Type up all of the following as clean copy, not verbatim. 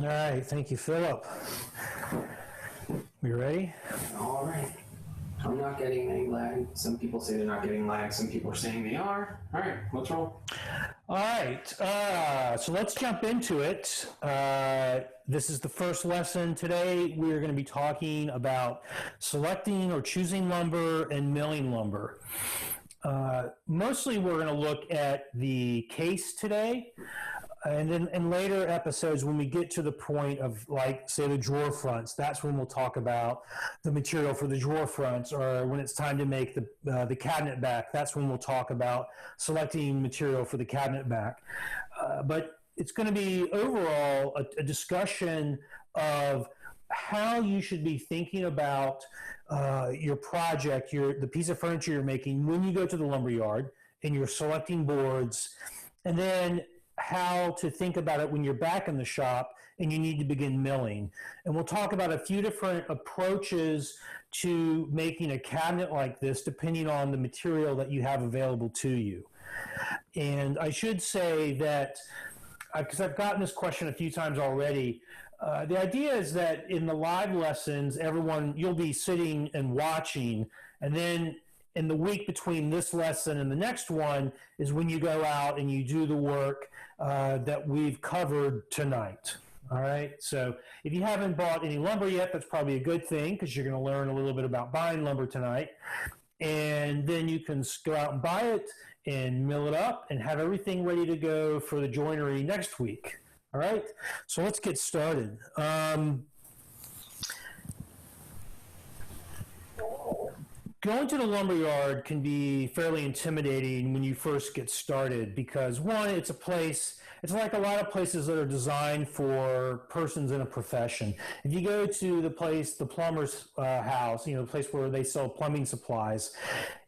All right, thank you, Philip. We ready? All right. I'm not getting any lag. Some people say they're not getting lag. Some people are saying they are. All right, let's roll. All right, so let's jump into it. This is the first lesson. Today we are going to be talking about selecting or choosing lumber and milling lumber. Mostly we're going to look at the case today. And then in later episodes, when we get to the point of, like, say, the drawer fronts, that's when we'll talk about the material for the drawer fronts, or when it's time to make the cabinet back, that's when we'll talk about selecting material for the cabinet back. But it's going to be overall a discussion of how you should be thinking about your project, the piece of furniture you're making when you go to the lumber yard and you're selecting boards, and then how to think about it when you're back in the shop and you need to begin milling. And we'll talk about a few different approaches to making a cabinet like this, depending on the material that you have available to you. And I should say that, because I've gotten this question a few times already, the idea is that in the live lessons, you'll be sitting and watching, and then in the week between this lesson and the next one is when you go out and you do the work that we've covered tonight. All right. So if you haven't bought any lumber yet, that's probably a good thing, because you're going to learn a little bit about buying lumber tonight. And then you can go out and buy it and mill it up and have everything ready to go for the joinery next week. All right. So let's get started. Going to the lumberyard can be fairly intimidating when you first get started, because one, it's like a lot of places that are designed for persons in a profession. If you go to the plumber's house, the place where they sell plumbing supplies,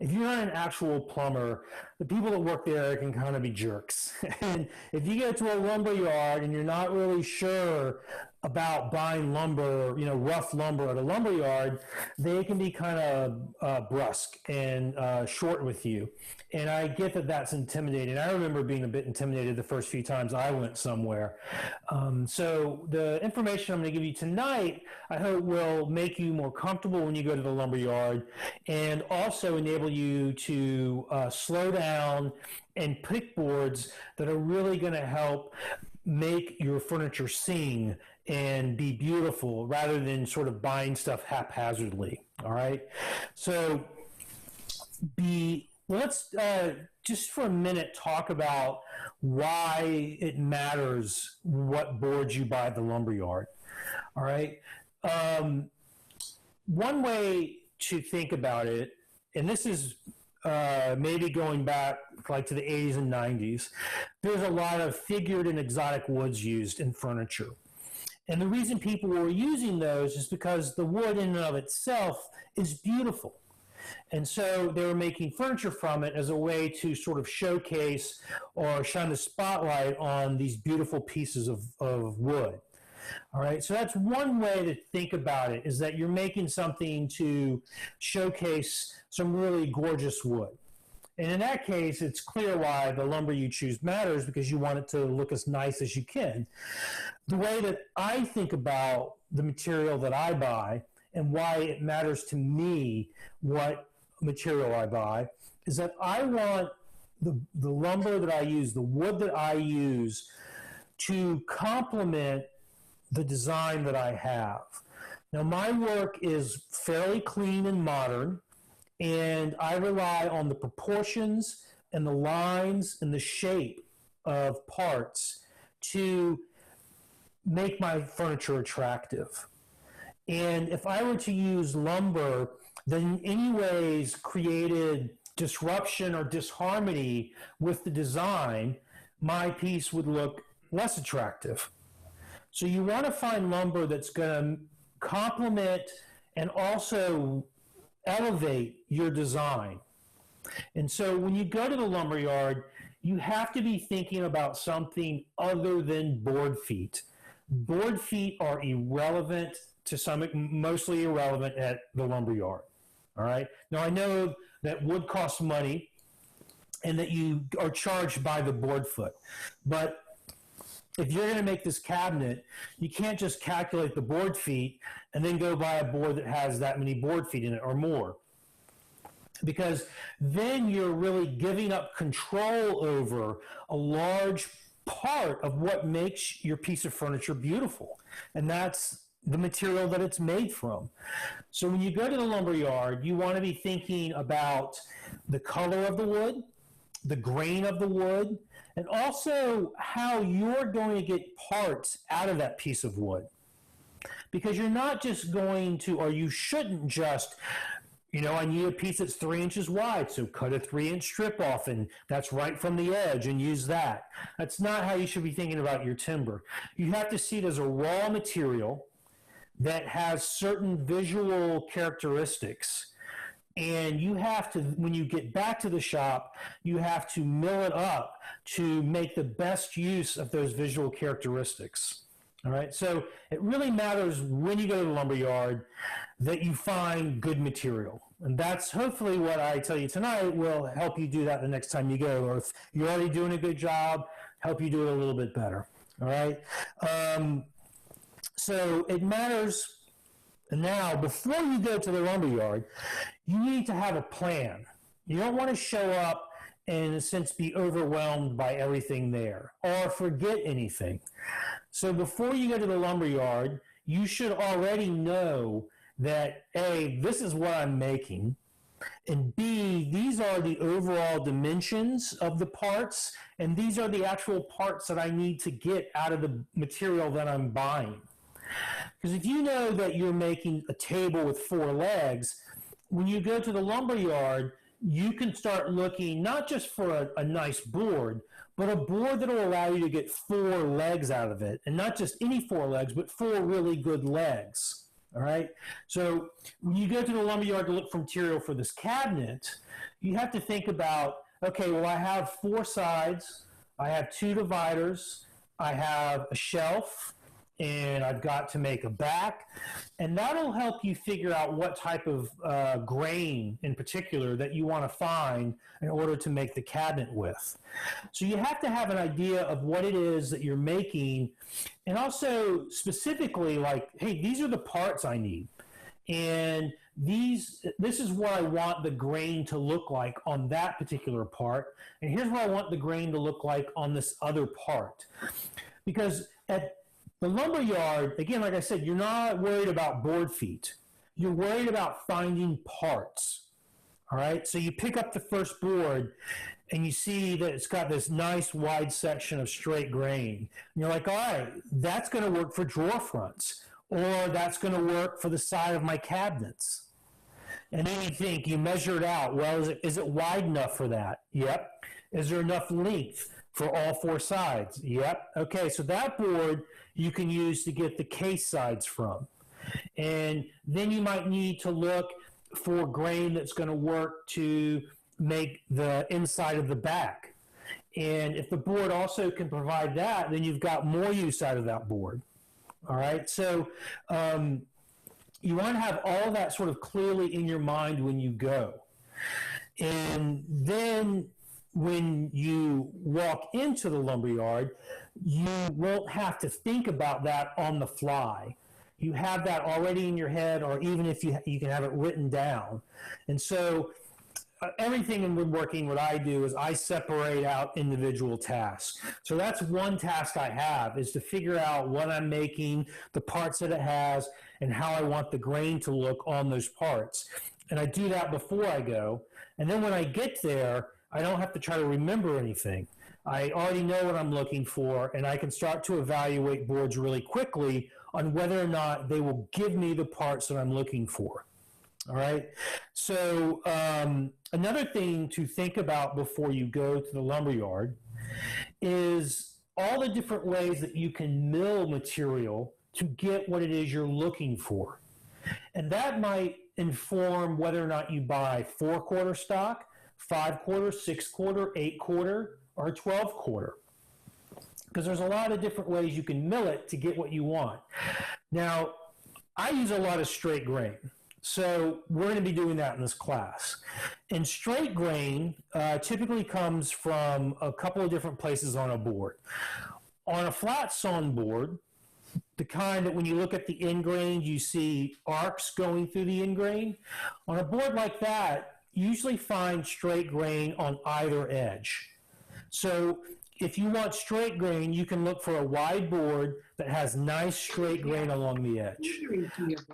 if you're not an actual plumber, the people that work there can kind of be jerks. And if you go to a lumberyard and you're not really sure about buying lumber, rough lumber at a lumberyard, they can be kind of brusque and short with you. And I get that that's intimidating. I remember being a bit intimidated the first few times I went somewhere. So the information I'm going to give you tonight, I hope will make you more comfortable when you go to the lumberyard, and also enable you to slow down and pick boards that are really going to help make your furniture sing and be beautiful, rather than sort of buying stuff haphazardly. All right. So let's just for a minute talk about why it matters what boards you buy at the lumberyard. All right. One way to think about it, and this is maybe going back like to the 80s and 90s, there's a lot of figured and exotic woods used in furniture. And the reason people were using those is because the wood in and of itself is beautiful. And so they were making furniture from it as a way to sort of showcase or shine the spotlight on these beautiful pieces of wood. All right, so that's one way to think about it, is that you're making something to showcase some really gorgeous wood. And in that case, it's clear why the lumber you choose matters, because you want it to look as nice as you can. The way that I think about the material that I buy and why it matters to me what material I buy is that I want the lumber that I use, the wood that I use, to complement the design that I have. Now, my work is fairly clean and modern, and I rely on the proportions and the lines and the shape of parts to make my furniture attractive. And if I were to use lumber that in any ways created disruption or disharmony with the design, my piece would look less attractive. So you want to find lumber that's going to complement and also elevate your design. And so when you go to the lumberyard, you have to be thinking about something other than board feet. Board feet are irrelevant mostly irrelevant at the lumberyard. All right. Now, I know that wood costs money and that you are charged by the board foot, but if you're going to make this cabinet, you can't just calculate the board feet and then go buy a board that has that many board feet in it or more. Because then you're really giving up control over a large part of what makes your piece of furniture beautiful. And that's the material that it's made from. So when you go to the lumber yard, you want to be thinking about the color of the wood, the grain of the wood, and also how you're going to get parts out of that piece of wood. Because you're not just going to, or you shouldn't just, I need a piece that's 3 inches wide, so cut a 3-inch strip off, and that's right from the edge, and use that. That's not how you should be thinking about your timber. You have to see it as a raw material that has certain visual characteristics. And you have to, when you get back to the shop, you have to mill it up to make the best use of those visual characteristics. All right, so it really matters when you go to the lumber yard that you find good material. And that's hopefully what I tell you tonight will help you do that the next time you go. Or if you're already doing a good job, help you do it a little bit better. All right, so it matters. Now, before you go to the lumber yard, you need to have a plan. You don't want to show up and, in a sense, be overwhelmed by everything there or forget anything. So before you go to the lumber yard, you should already know that, A, this is what I'm making, and B, these are the overall dimensions of the parts, and these are the actual parts that I need to get out of the material that I'm buying. Because if you know that you're making a table with 4 legs, when you go to the lumber yard, you can start looking not just for a nice board, but a board that will allow you to get 4 legs out of it. And not just any 4 legs, but 4 really good legs. All right? So when you go to the lumber yard to look for material for this cabinet, you have to think about, okay, well, I have 4 sides, I have 2 dividers, I have a shelf, and I've got to make a back, and that'll help you figure out what type of grain in particular that you want to find in order to make the cabinet with. So you have to have an idea of what it is that you're making, and also specifically like, hey, these are the parts I need, and this is what I want the grain to look like on that particular part, and here's what I want the grain to look like on this other part. Because at the lumber yard, again, like I said, you're not worried about board feet. You're worried about finding parts. All right? So you pick up the first board and you see that it's got this nice wide section of straight grain. And you're like, all right, that's going to work for drawer fronts, or that's going to work for the side of my cabinets. And then you think, you measure it out. Well, is it wide enough for that? Yep. Is there enough length for all 4 sides? Yep. Okay, so that board you can use to get the case sides from. And then you might need to look for grain that's going to work to make the inside of the back. And if the board also can provide that, then you've got more use out of that board. All right, so you want to have all that sort of clearly in your mind when you go. And then when you walk into the lumberyard, you won't have to think about that on the fly. You have that already in your head, or even if you can have it written down. And so everything in woodworking, what I do is I separate out individual tasks. So that's one task I have, is to figure out what I'm making, the parts that it has, and how I want the grain to look on those parts. And I do that before I go. And then when I get there, I don't have to try to remember anything. I already know what I'm looking for, and I can start to evaluate boards really quickly on whether or not they will give me the parts that I'm looking for. All right. So another thing to think about before you go to the lumberyard is all the different ways that you can mill material to get what it is you're looking for. And that might inform whether or not you buy 4-quarter stock, 5-quarter, 6-quarter, 8-quarter, or 12-quarter. Because there's a lot of different ways you can mill it to get what you want. Now, I use a lot of straight grain. So we're going to be doing that in this class. And straight grain typically comes from a couple of different places on a board. On a flat sawn board, the kind that when you look at the end grain, you see arcs going through the end grain. On a board like that, you usually find straight grain on either edge. So if you want straight grain, you can look for a wide board that has nice straight grain along the edge,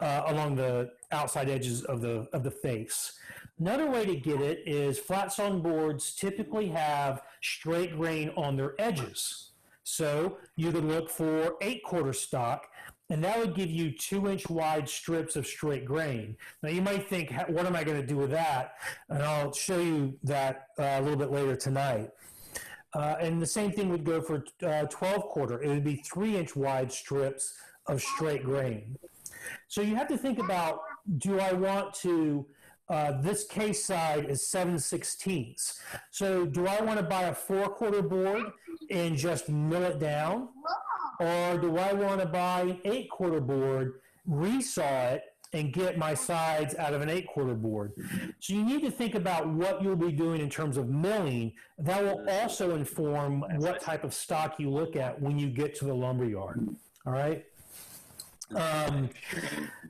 along the outside edges of the face. Another way to get it is flat sawn boards typically have straight grain on their edges. So you could look for 8/4 stock, and that would give you 2-inch wide strips of straight grain. Now you might think, what am I going to do with that? And I'll show you that a little bit later tonight. And the same thing would go for 12/4. It would be 3-inch wide strips of straight grain. So you have to think about, do I want to, this case side is 7/16. So do I want to buy a 4/4 board and just mill it down? Or do I want to buy an 8/4 board, resaw it, and get my sides out of an 8/4 board? So you need to think about what you'll be doing in terms of milling. That will also inform what type of stock you look at when you get to the lumber yard. All right.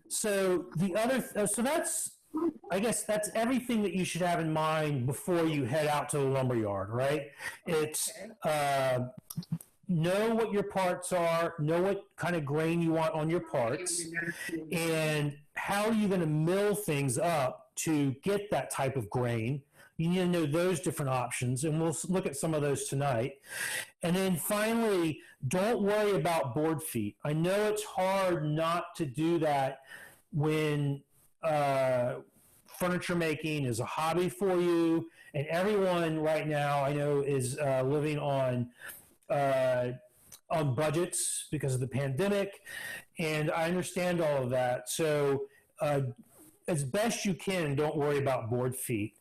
So that's, I guess that's everything that you should have in mind before you head out to the lumber yard, right? It's know what your parts are, know what kind of grain you want on your parts, and how are you going to mill things up to get that type of grain. You need to know those different options, and we'll look at some of those tonight. And then finally, don't worry about board feet. I know it's hard not to do that when furniture making is a hobby for you, and everyone right now I know is living on budgets because of the pandemic, and I understand all of that. So as best you can, don't worry about board feet.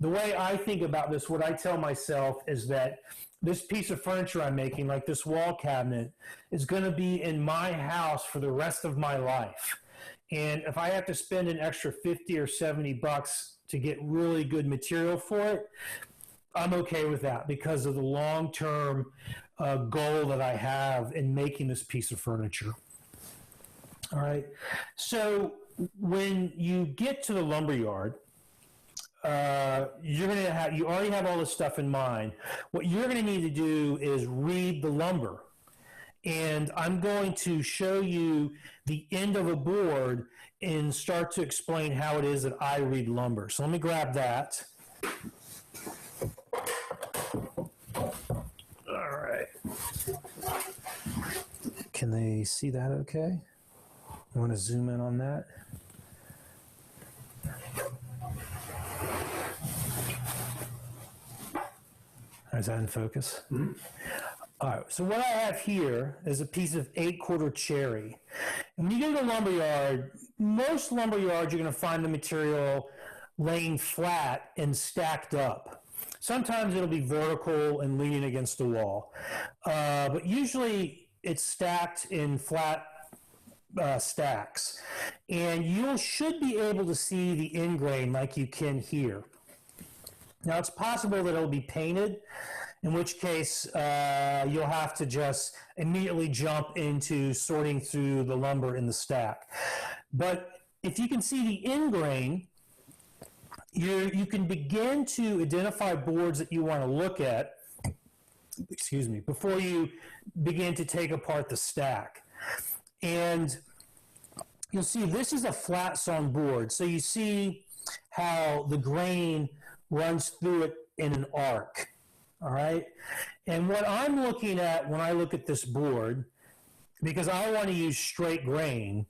The way I think about this, what I tell myself is that this piece of furniture I'm making, like this wall cabinet, is going to be in my house for the rest of my life. And if I have to spend an extra 50 or 70 bucks to get really good material for it, I'm okay with that because of the long-term goal that I have in making this piece of furniture. All right. So when you get to the lumber yard, you already have all this stuff in mind. What you're going to need to do is read the lumber. And I'm going to show you the end of a board and start to explain how it is that I read lumber. So let me grab that. All right. Can they see that okay? I want to zoom in on that. Is that in focus? Mm-hmm. All right, so what I have here is a piece of 8/4 cherry. And when you go to the lumberyard, most lumberyards you're going to find the material laying flat and stacked up. Sometimes it'll be vertical and leaning against the wall. But usually it's stacked in flat stacks. And you should be able to see the end grain like you can here. Now, it's possible that it'll be painted, in which case you'll have to just immediately jump into sorting through the lumber in the stack. But if you can see the end grain, you can begin to identify boards that you want to look at, before you begin to take apart the stack. And you'll see this is a flat sawn board. So you see how the grain runs through it in an arc, all right? And what I'm looking at when I look at this board, because I want to use straight grain,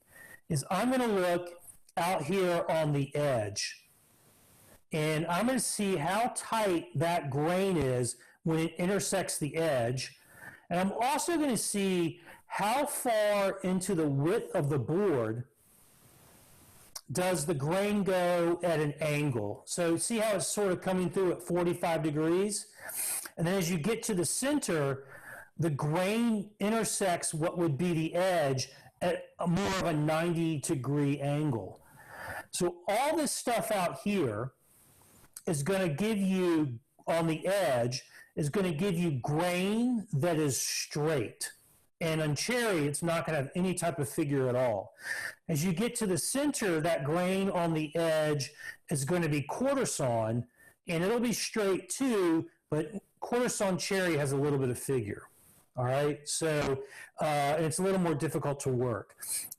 is I'm going to look out here on the edge, and I'm going to see how tight that grain is when it intersects the edge, and I'm also going to see how far into the width of the board does the grain go at an angle. So see how it's sort of coming through at 45 degrees? And then as you get to the center, the grain intersects what would be the edge at more of a 90-degree angle. So all this stuff out here is going to give you, on the edge, is going to give you grain that is straight. And on cherry, it's not going to have any type of figure at all. As you get to the center, that grain on the edge is going to be quarter sawn, and it'll be straight too, but quarter sawn cherry has a little bit of figure. All right, so it's a little more difficult to work.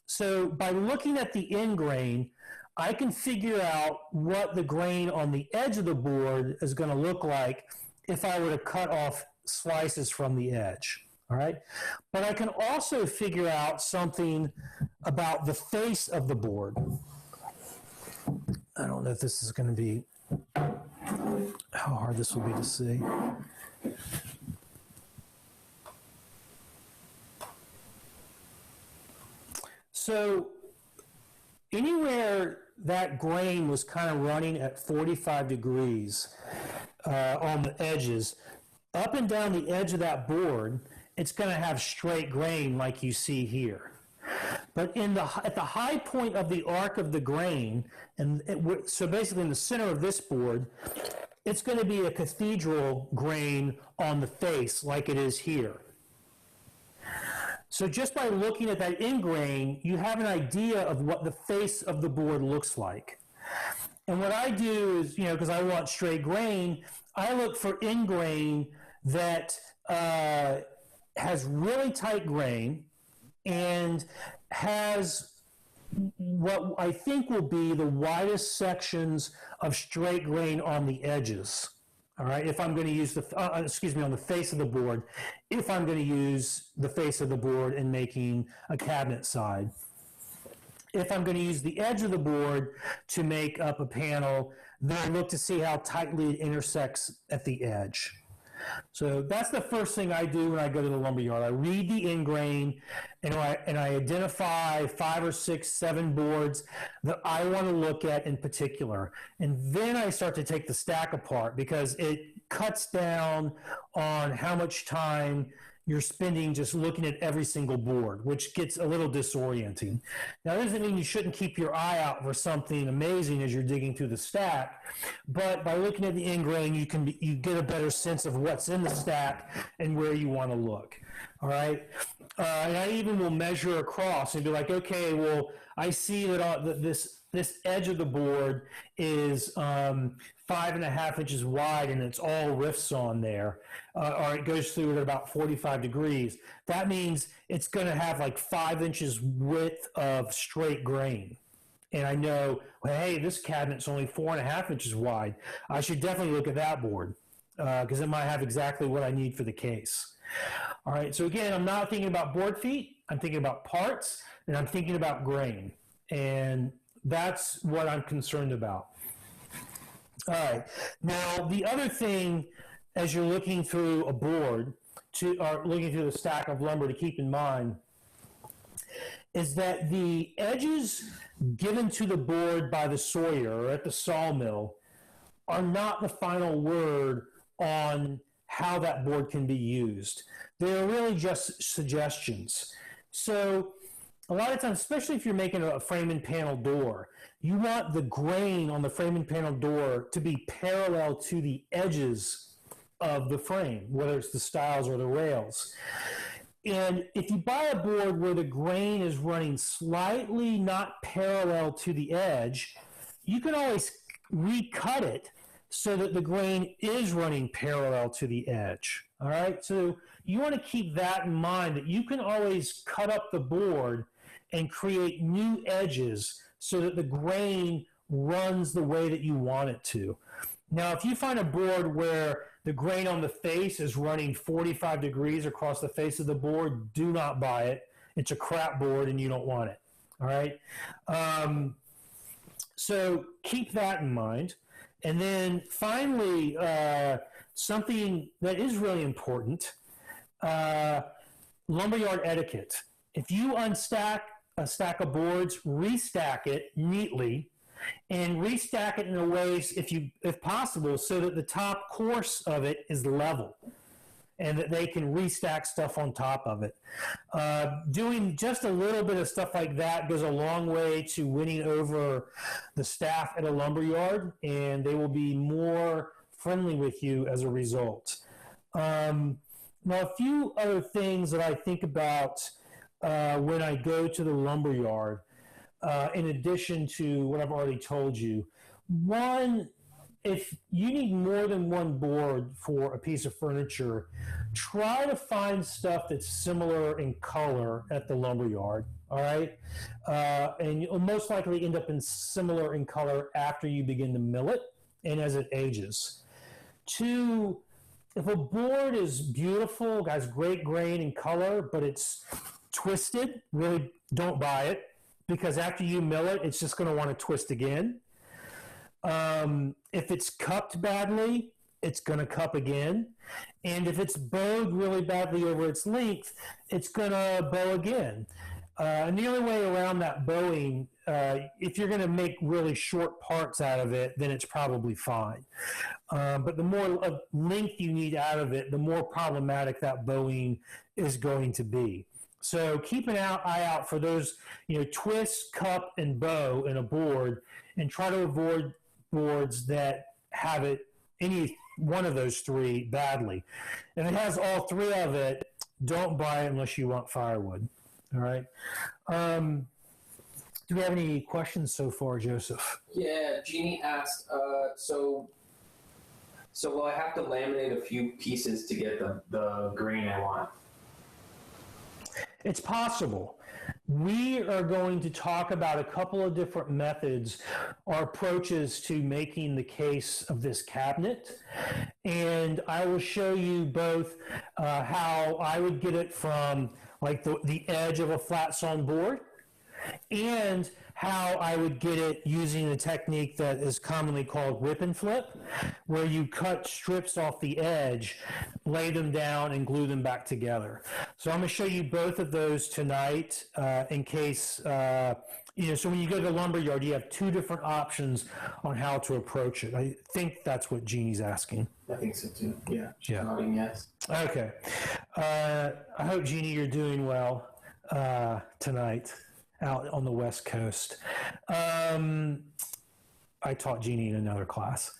So by looking at the end grain, I can figure out what the grain on the edge of the board is going to look like if I were to cut off slices from the edge. All right, but I can also figure out something about the face of the board. I don't know if this is going to be, how hard this will be to see. So anywhere that grain was kind of running at 45 degrees on the edges, up and down the edge of that board, it's going to have straight grain like you see here. But at the high point of the arc of the grain, so basically in the center of this board, it's going to be a cathedral grain on the face like it is here. So just by looking at that end grain, you have an idea of what the face of the board looks like. And what I do is, because I want straight grain, I look for end grain that has really tight grain and has what I think will be the widest sections of straight grain on the edges. All right, if I'm going to use on the face of the board, if I'm going to use the face of the board in making a cabinet side. If I'm going to use the edge of the board to make up a panel, then I look to see how tightly it intersects at the edge. So that's the first thing I do when I go to the lumberyard. I read the end grain, and I identify 5 or 6, 7 boards that I want to look at in particular. And then I start to take the stack apart because it cuts down on how much time you're spending just looking at every single board, which gets a little disorienting. Now, that doesn't mean you shouldn't keep your eye out for something amazing as you're digging through the stack, but by looking at the end grain, you get a better sense of what's in the stack and where you want to look. All right, and I even will measure across and be like, okay, well, I see that this edge of the board is 5.5 inches wide, and it's all rifts on there, or it goes through at about 45 degrees. That means it's going to have like 5 inches width of straight grain. And I know, well, hey, this cabinet's only 4.5 inches wide. I should definitely look at that board because it might have exactly what I need for the case. All right, so again, I'm not thinking about board feet. I'm thinking about parts, and I'm thinking about grain. And that's what I'm concerned about. All right. Now, the other thing, as you're looking through a board, or looking through the stack of lumber to keep in mind, is that the edges given to the board by the sawyer or at the sawmill are not the final word on how that board can be used. They're really just suggestions. So a lot of times, especially if you're making a frame and panel door, you want the grain on the frame and panel door to be parallel to the edges of the frame, whether it's the stiles or the rails. And if you buy a board where the grain is running slightly not parallel to the edge, you can always recut it so that the grain is running parallel to the edge. All right, so you want to keep that in mind, that you can always cut up the board and create new edges so that the grain runs the way that you want it to. Now, if you find a board where the grain on the face is running 45 degrees across the face of the board, do not buy it. It's a crap board and you don't want it. All right? So keep that in mind. And then finally, something that is really important, lumberyard etiquette. If you unstack a stack of boards, restack it neatly, and restack it in a way, if possible, so that the top course of it is level, and that they can restack stuff on top of it. Doing just a little bit of stuff like that goes a long way to winning over the staff at a lumberyard, and they will be more friendly with you as a result. Now, a few other things that I think about when I go to the lumber yard, in addition to what I've already told you. One, if you need more than one board for a piece of furniture, try to find stuff that's similar in color at the lumber yard. All right, and you'll most likely end up in similar in color after you begin to mill it and as it ages. Two, if a board is beautiful, has great grain and color, but it's twisted, really don't buy it, because after you mill it, it's just going to want to twist again. If it's cupped badly, it's going to cup again. And if it's bowed really badly over its length, it's going to bow again. And the only way around that bowing, if you're going to make really short parts out of it, then it's probably fine. But the more length you need out of it, the more problematic that bowing is going to be. So keep an eye out for those, twist, cup, and bow in a board, and try to avoid boards that have it any one of those three badly. If it has all three of it, don't buy it unless you want firewood. All right. Do we have any questions so far, Joseph? Yeah, Jeannie asked, so will I have to laminate a few pieces to get the grain I want? It's possible. We are going to talk about a couple of different methods or approaches to making the case of this cabinet. And I will show you both how I would get it from like the edge of a flat sawn board, and how I would get it using a technique that is commonly called rip and flip, where you cut strips off the edge, lay them down, and glue them back together. So I'm going to show you both of those tonight in case, so when you go to the lumber yard, you have two different options on how to approach it. I think that's what Jeannie's asking. I think so too. Yeah. Yeah. Nodding yes. Okay. I hope, Jeannie, you're doing well tonight out on the West Coast. I taught Jeannie in another class.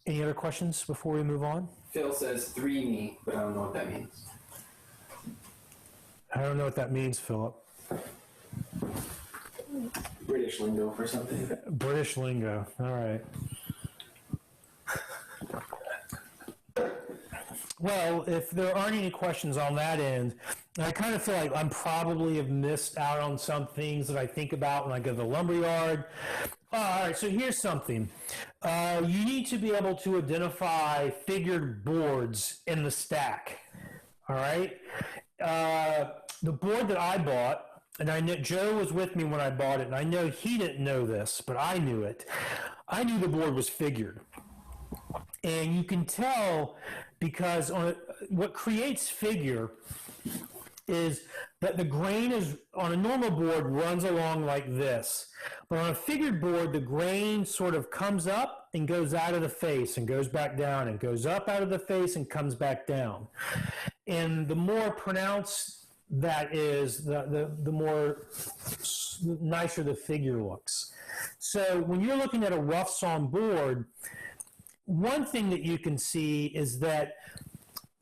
Any other questions before we move on? Phil says 3-me, but I don't know what that means. I don't know what that means, Philip. British lingo for something. British lingo. All right. Well, if there aren't any questions on that end, I kind of feel like I'm probably have missed out on some things that I think about when I go to the lumber yard. All right, so here's something. You need to be able to identify figured boards in the stack. All right? The board that I bought, and I know Joe was with me when I bought it, and I know he didn't know this, but I knew it. I knew the board was figured. And you can tell because what creates figure is that the grain is on a normal board runs along like this. But on a figured board, the grain sort of comes up and goes out of the face and goes back down and goes up out of the face and comes back down. And the more pronounced that is, the more nicer the figure looks. So when you're looking at a rough sawn board, one thing that you can see is that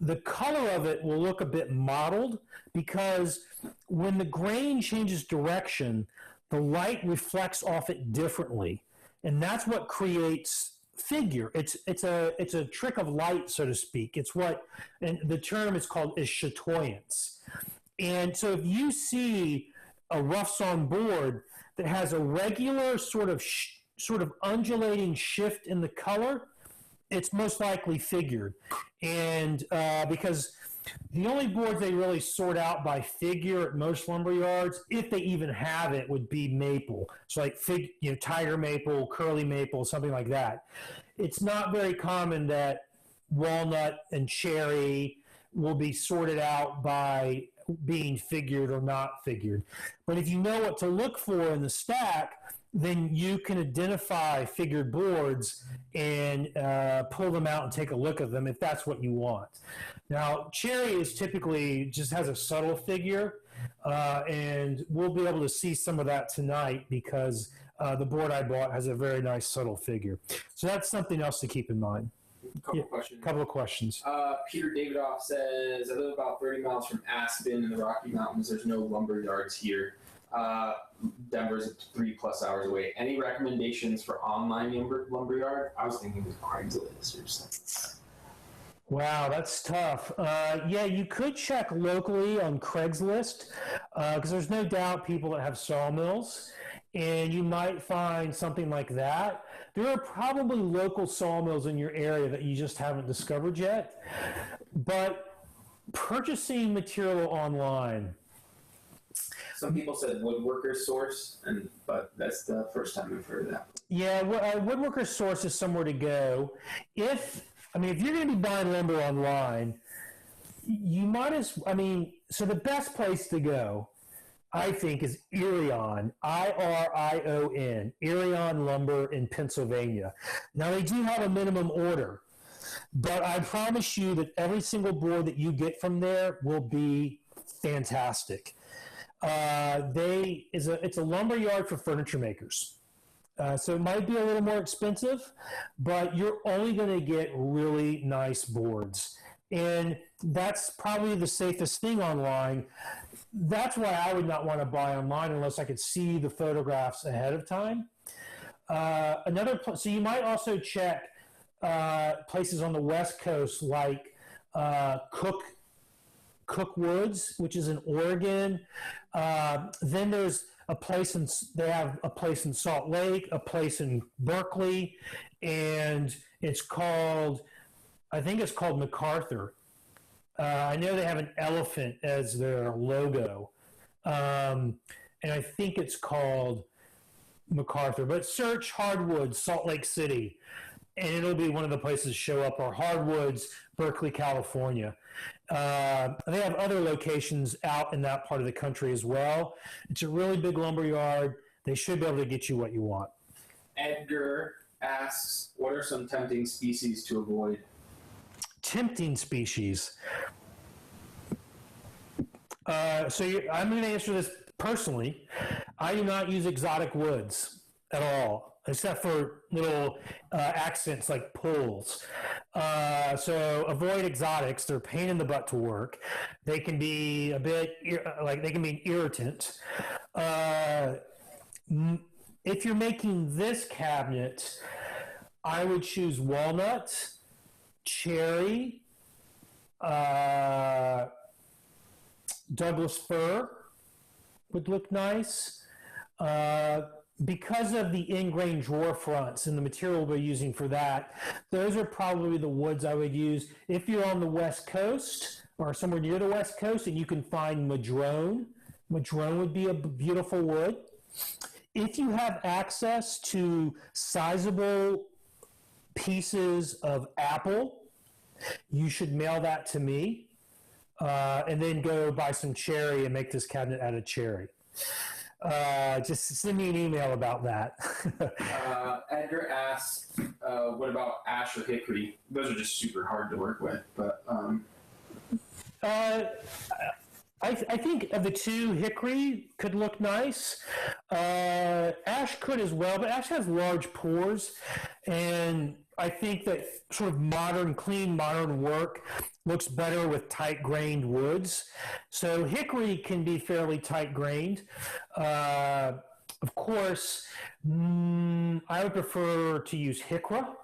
the color of it will look a bit mottled because when the grain changes direction, the light reflects off it differently. And that's what creates figure. It's a trick of light, so to speak. It's what, and the term is called is chatoyance. And so if you see a rough sawn board that has a regular sort of undulating shift in the color, it's most likely figured. And because the only boards they really sort out by figure at most lumber yards, if they even have it, would be maple. So like tiger maple, curly maple, something like that. It's not very common that walnut and cherry will be sorted out by being figured or not figured. But if you know what to look for in the stack, then you can identify figured boards and pull them out and take a look at them if that's what you want. Now, cherry is typically just has a subtle figure, and we'll be able to see some of that tonight because the board I bought has a very nice subtle figure. So that's something else to keep in mind. Couple of questions. Peter Davidoff says, I live about 30 miles from Aspen in the Rocky Mountains. There's no lumber yards here. Denver's 3+ hours away. Any recommendations for online lumber yard? I was thinking with Craigslist or something. Wow, that's tough. Yeah, you could check locally on Craigslist because there's no doubt people that have sawmills, and you might find something like that. There are probably local sawmills in your area that you just haven't discovered yet. But purchasing material online. Some people said Woodworker's Source, but that's the first time I've heard of that. Yeah, Woodworker's Source is somewhere to go. If you're going to be buying lumber online, you might so the best place to go, I think, is Irion, Irion, Irion Lumber in Pennsylvania. Now, they do have a minimum order, but I promise you that every single board that you get from there will be fantastic. It's a lumber yard for furniture makers. So it might be a little more expensive, but you're only going to get really nice boards. And that's probably the safest thing online. That's why I would not want to buy online unless I could see the photographs ahead of time. So you might also check places on the West Coast like Cook Woods, which is in Oregon. Then there's they have a place in Salt Lake, a place in Berkeley, and I think it's called MacArthur. I know they have an elephant as their logo, and I think it's called MacArthur. But search Hardwoods, Salt Lake City, and it'll be one of the places show up, or Hardwoods, Berkeley, California. They have other locations out in that part of the country as well. It's a really big lumber yard. They should be able to get you what you want. Edgar asks, what are some tempting species to avoid? Tempting species. I'm going to answer this personally. I do not use exotic woods at all, except for little accents like pulls. So avoid exotics. They're a pain in the butt to work. They can be they can be an irritant. If you're making this cabinet, I would choose walnut, cherry, Douglas fir would look nice. Because of the Endgrain drawer fronts and the material we're using for that, those are probably the woods I would use. If you're on the West Coast or somewhere near the West Coast and you can find madrone would be a beautiful wood. If you have access to sizable pieces of apple, you should mail that to me, and then go buy some cherry and make this cabinet out of cherry. Just send me an email about that. Edgar asks, what about ash or hickory? Those are just super hard to work with, but I think of the two, hickory could look nice. Ash could as well, but ash has large pores, and I think that sort of clean modern work looks better with tight-grained woods. So hickory can be fairly tight-grained. Of course, I would prefer to use hicra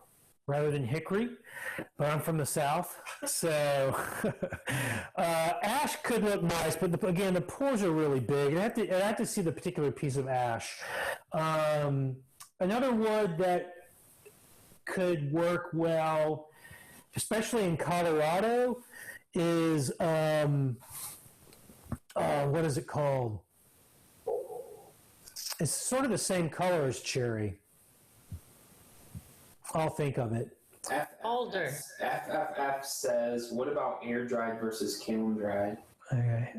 rather than hickory, but I'm from the South, so ash could look nice, but again, the pores are really big. I have to see the particular piece of ash. Another wood that could work well, especially in Colorado, is what is it called? It's sort of the same color as cherry. I'll think of it. Alder. FFF says, what about air dried versus kiln dried? Okay.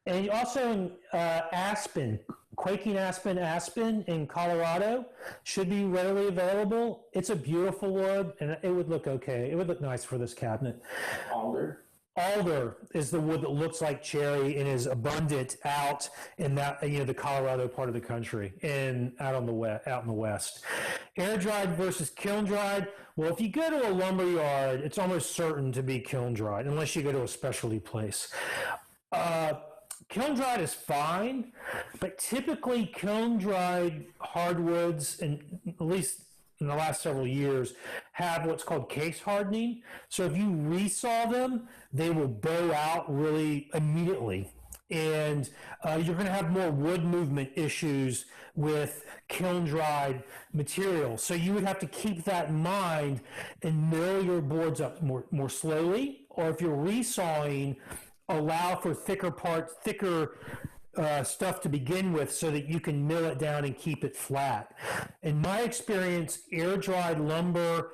And also aspen, quaking aspen in Colorado should be readily available. It's a beautiful wood, and it would look okay. It would look nice for this cabinet. Alder. Alder is the wood that looks like cherry and is abundant out in that the Colorado part of the country and out in the west. Air dried versus kiln dried. Well, if you go to a lumber yard, it's almost certain to be kiln dried, unless you go to a specialty place. Kiln dried is fine, but typically kiln dried hardwoods, and at least in the last several years, have what's called case hardening. So if you resaw them, they will bow out really immediately. And you're going to have more wood movement issues with kiln dried material. So you would have to keep that in mind and mill your boards up more slowly. Or if you're resawing, allow for thicker stuff to begin with so that you can mill it down and keep it flat. In my experience, air dried lumber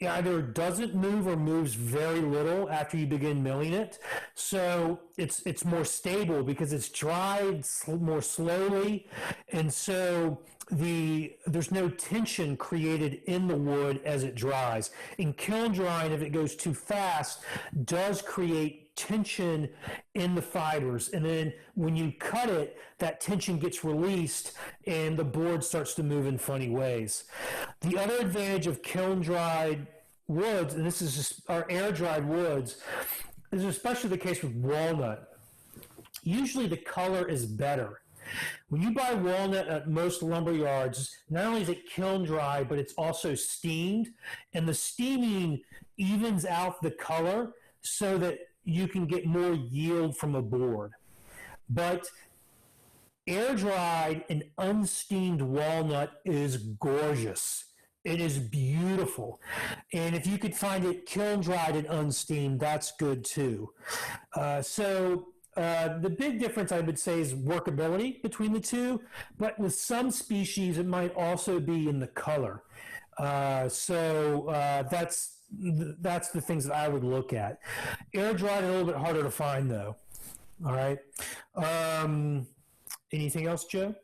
either doesn't move or moves very little after you begin milling it. So it's more stable because it's dried more slowly, and so there's no tension created in the wood as it dries. In kiln drying, if it goes too fast, does create tension in the fibers, and then when you cut it, that tension gets released and the board starts to move in funny ways. The other advantage of kiln dried woods, and this is just our air dried woods, this is especially the case with walnut. Usually the color is better. When you buy walnut at most lumber yards, not only is it kiln dry, but it's also steamed, and the steaming evens out the color so that you can get more yield from a board. But air dried and unsteamed walnut is gorgeous. It is beautiful. And if you could find it kiln dried and unsteamed, that's good too. The big difference, I would say, is workability between the two. But with some species, it might also be in the color. That's the things that I would look at. Air dried, a little bit harder to find, though. All right. Anything else, Joe?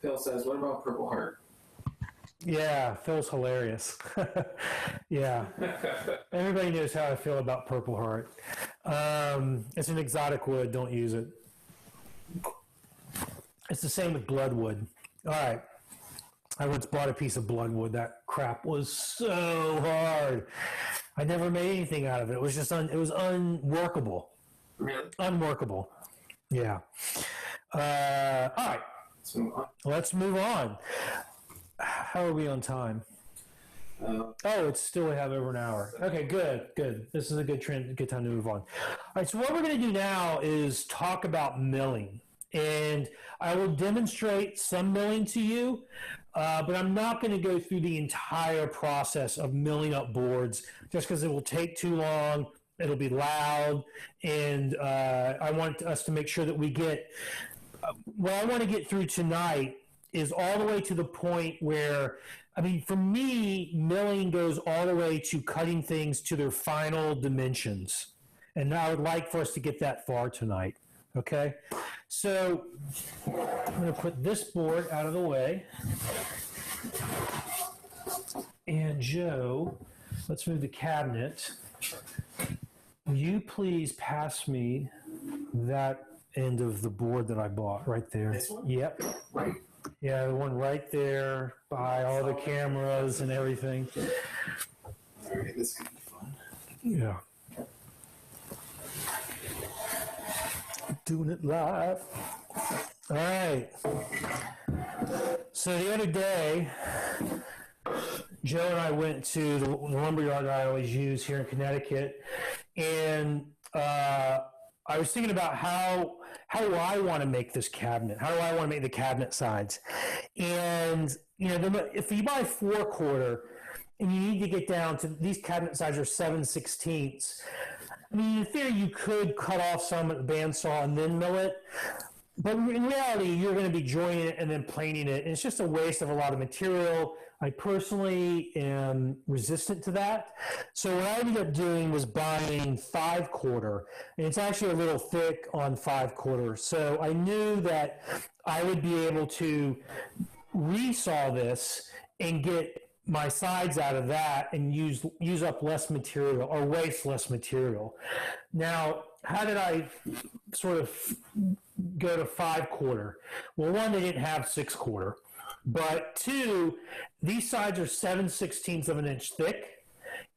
Phil says, what about Purple Heart? Yeah, Phil's hilarious. Yeah. Everybody knows how I feel about Purple Heart. It's an exotic wood. Don't use it. It's the same with bloodwood. All right. I once bought a piece of bloodwood. That crap was so hard. I never made anything out of it. It was just it was unworkable. Really? Unworkable. Yeah. All right. Let's move on. How are we on time? It's still, we have over an hour. Okay, good. This is a good time to move on. All right, so what we're going to do now is talk about milling. And I will demonstrate some milling to you, but I'm not going to go through the entire process of milling up boards just because it will take too long. It'll be loud, and I want us to make sure that we get what I want to get through tonight is all the way to the point where, I mean, for me, milling goes all the way to cutting things to their final dimensions. And I would like for us to get that far tonight. Okay? So I'm going to put this board out of the way. And Joe, let's move the cabinet. Will you please pass me that end of the board that I bought right there? This one? Yep. Right. Yeah, the one right there by all the cameras and everything. All right, this could be fun. Yeah. Doing it live. All right. So the other day, Joe and I went to the lumberyard that I always use here in Connecticut, and I was thinking about how do I want to make this cabinet? How do I want to make the cabinet sides? And, you know, if you buy 4/4 and you need to get down to, these cabinet sides are 7/16. I mean, in theory, you could cut off some at the bandsaw and then mill it. But in reality, you're going to be joining it and then planing it. And it's just a waste of a lot of material. I personally am resistant to that. So what I ended up doing was buying 5/4, and it's actually a little thick on 5/4. So I knew that I would be able to resaw this and get my sides out of that and use up less material or waste less material. Now, how did I sort of go to 5/4? Well, one, they didn't have 6/4. But two, these sides are 7/16 of an inch thick.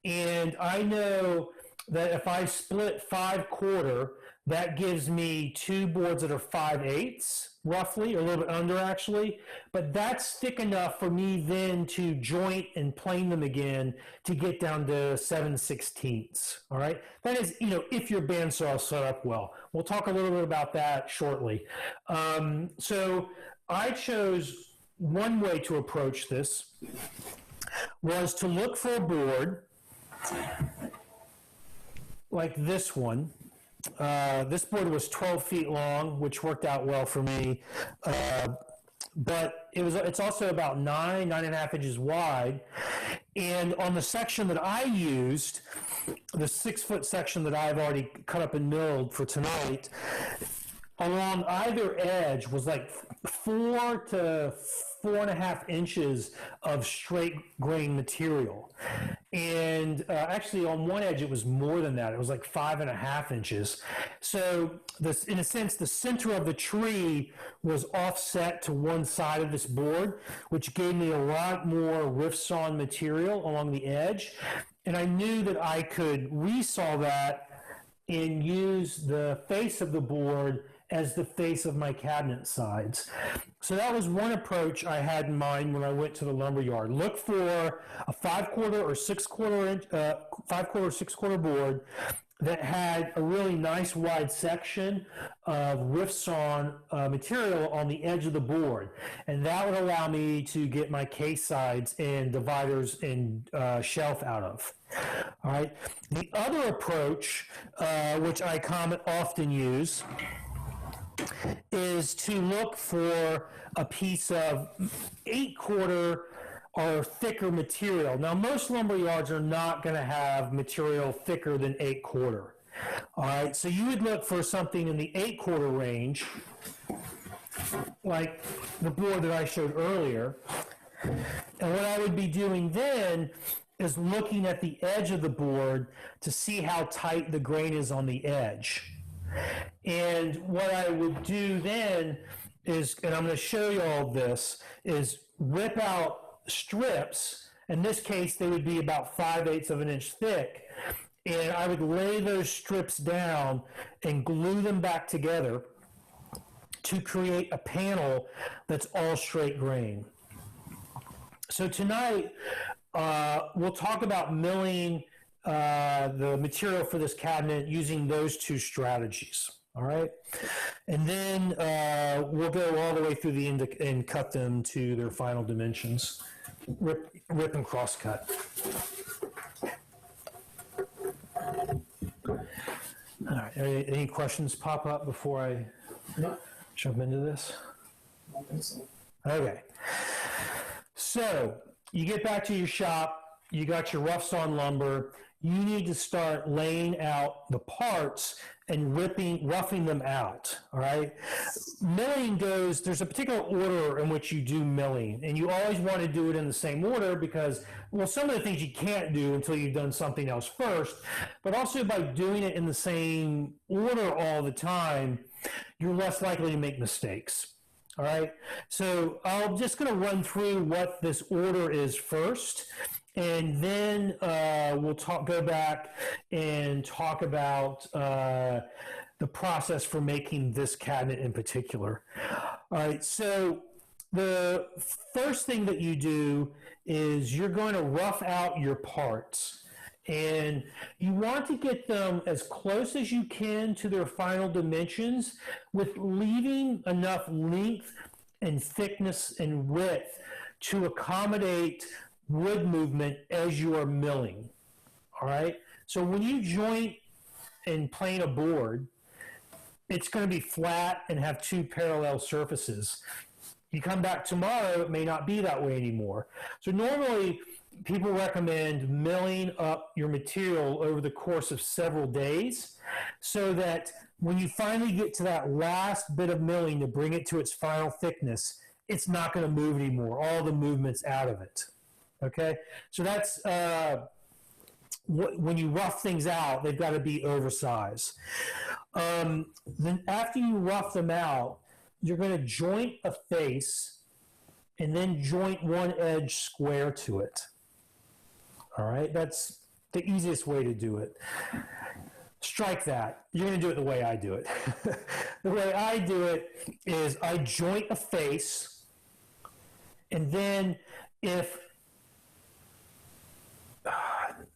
And I know that if I split 5/4, that gives me two boards that are 5/8 roughly, or a little bit under actually. But that's thick enough for me then to joint and plane them again to get down to 7/16. All right. That is, if your bandsaw is set up well. We'll talk a little bit about that shortly. So I chose one way to approach this was to look for a board like this one. This board was 12 feet long, which worked out well for me. But it's also about 9.5 inches wide. And on the section that I used, the 6-foot section that I've already cut up and milled for tonight, along either edge was like 4 to 4.5 inches of straight grain material. And actually on one edge it was more than that. It was like 5.5 inches. So this, in a sense, the center of the tree was offset to one side of this board, which gave me a lot more rift sawn material along the edge. And I knew that I could resaw that and use the face of the board as the face of my cabinet sides. So that was one approach I had in mind when I went to the lumber yard. Look for a 5/4 or 6/4 inch, 5/4 or 6/4 board that had a really nice wide section of rift sawn material on the edge of the board. And that would allow me to get my case sides and dividers and shelf out of. All right. The other approach, which I often use, is to look for a piece of 8/4 or thicker material. Now, most lumber yards are not going to have material thicker than 8/4. All right, so you would look for something in the 8/4 range, like the board that I showed earlier. And what I would be doing then is looking at the edge of the board to see how tight the grain is on the edge. And what I would do then is, and I'm going to show you all this, is rip out strips. In this case, they would be about 5/8 of an inch thick. And I would lay those strips down and glue them back together to create a panel that's all straight grain. So tonight, we'll talk about milling the material for this cabinet using those two strategies. All right. And then we'll go all the way through the end and cut them to their final dimensions. Rip and cross cut. All right. Any questions pop up before I jump into this? I don't think so. Okay. So you get back to your shop, you got your rough sawn lumber, you need to start laying out the parts and roughing them out, all right? Milling goes, there's a particular order in which you do milling, and you always want to do it in the same order because, well, some of the things you can't do until you've done something else first, but also by doing it in the same order all the time, you're less likely to make mistakes. All right, so I'm just going to run through what this order is first, and then we'll go back and talk about the process for making this cabinet in particular. All right, so the first thing that you do is you're going to rough out your parts. And you want to get them as close as you can to their final dimensions with leaving enough length and thickness and width to accommodate wood movement as you are milling. All right? So when you joint and plane a board, it's going to be flat and have two parallel surfaces. You come back tomorrow, it may not be that way anymore. So normally, people recommend milling up your material over the course of several days so that when you finally get to that last bit of milling to bring it to its final thickness, it's not going to move anymore. All the movement's out of it. Okay? So that's when you rough things out, they've got to be oversized. Then after you rough them out, you're going to joint a face and then joint one edge square to it. All right, that's the easiest way to do it. Strike that. You're going to do it the way I do it. The way I do it is I joint a face, and then if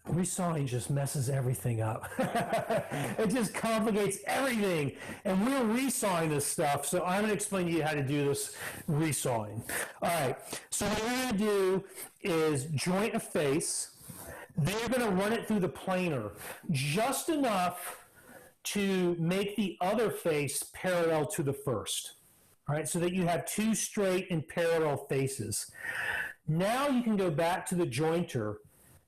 resawing just messes everything up. It just complicates everything. And we're resawing this stuff, so I'm going to explain to you how to do this resawing. All right, so what we're going to do is joint a face. Then you're going to run it through the planer just enough to make the other face parallel to the first. All right, so that you have two straight and parallel faces. Now you can go back to the jointer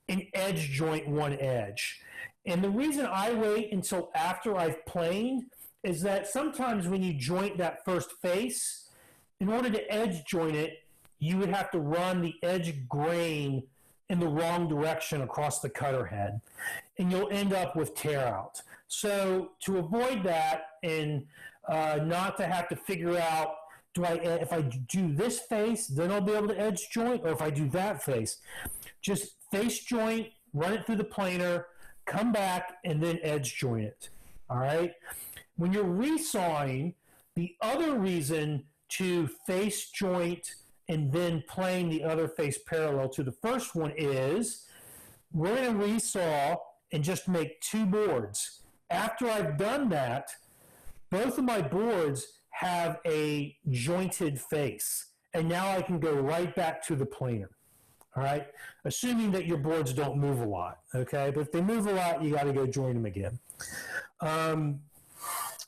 and edge joint one edge. And the reason I wait until after I've planed is that sometimes when you joint that first face, in order to edge joint it, you would have to run the edge grain in the wrong direction across the cutter head, and you'll end up with tear out. So to avoid that and not to have to figure out, if I do this face, then I'll be able to edge joint, or if I do that face, just face joint, run it through the planer, come back, and then edge joint it. All right? When you're resawing, the other reason to face joint and then plane the other face parallel to the first one is we're going to resaw and just make two boards. After I've done that, both of my boards have a jointed face, and now I can go right back to the planer. All right, assuming that your boards don't move a lot, okay? But if they move a lot, you got to go join them again. All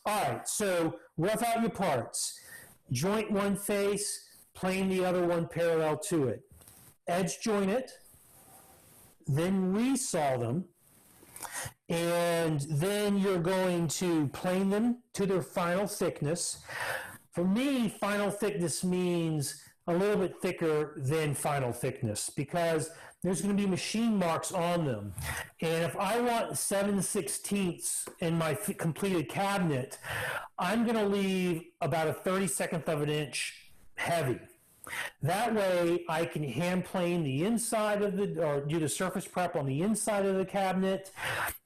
right, so rough out your parts. Joint one face, plane the other one parallel to it. Edge joint it, then resaw them, and then you're going to plane them to their final thickness. For me, final thickness means a little bit thicker than final thickness because there's going to be machine marks on them. And if I want 7/16 in my completed cabinet, I'm going to leave about a 32nd of an inch heavy. That way I can hand plane the inside of or do the surface prep on the inside of the cabinet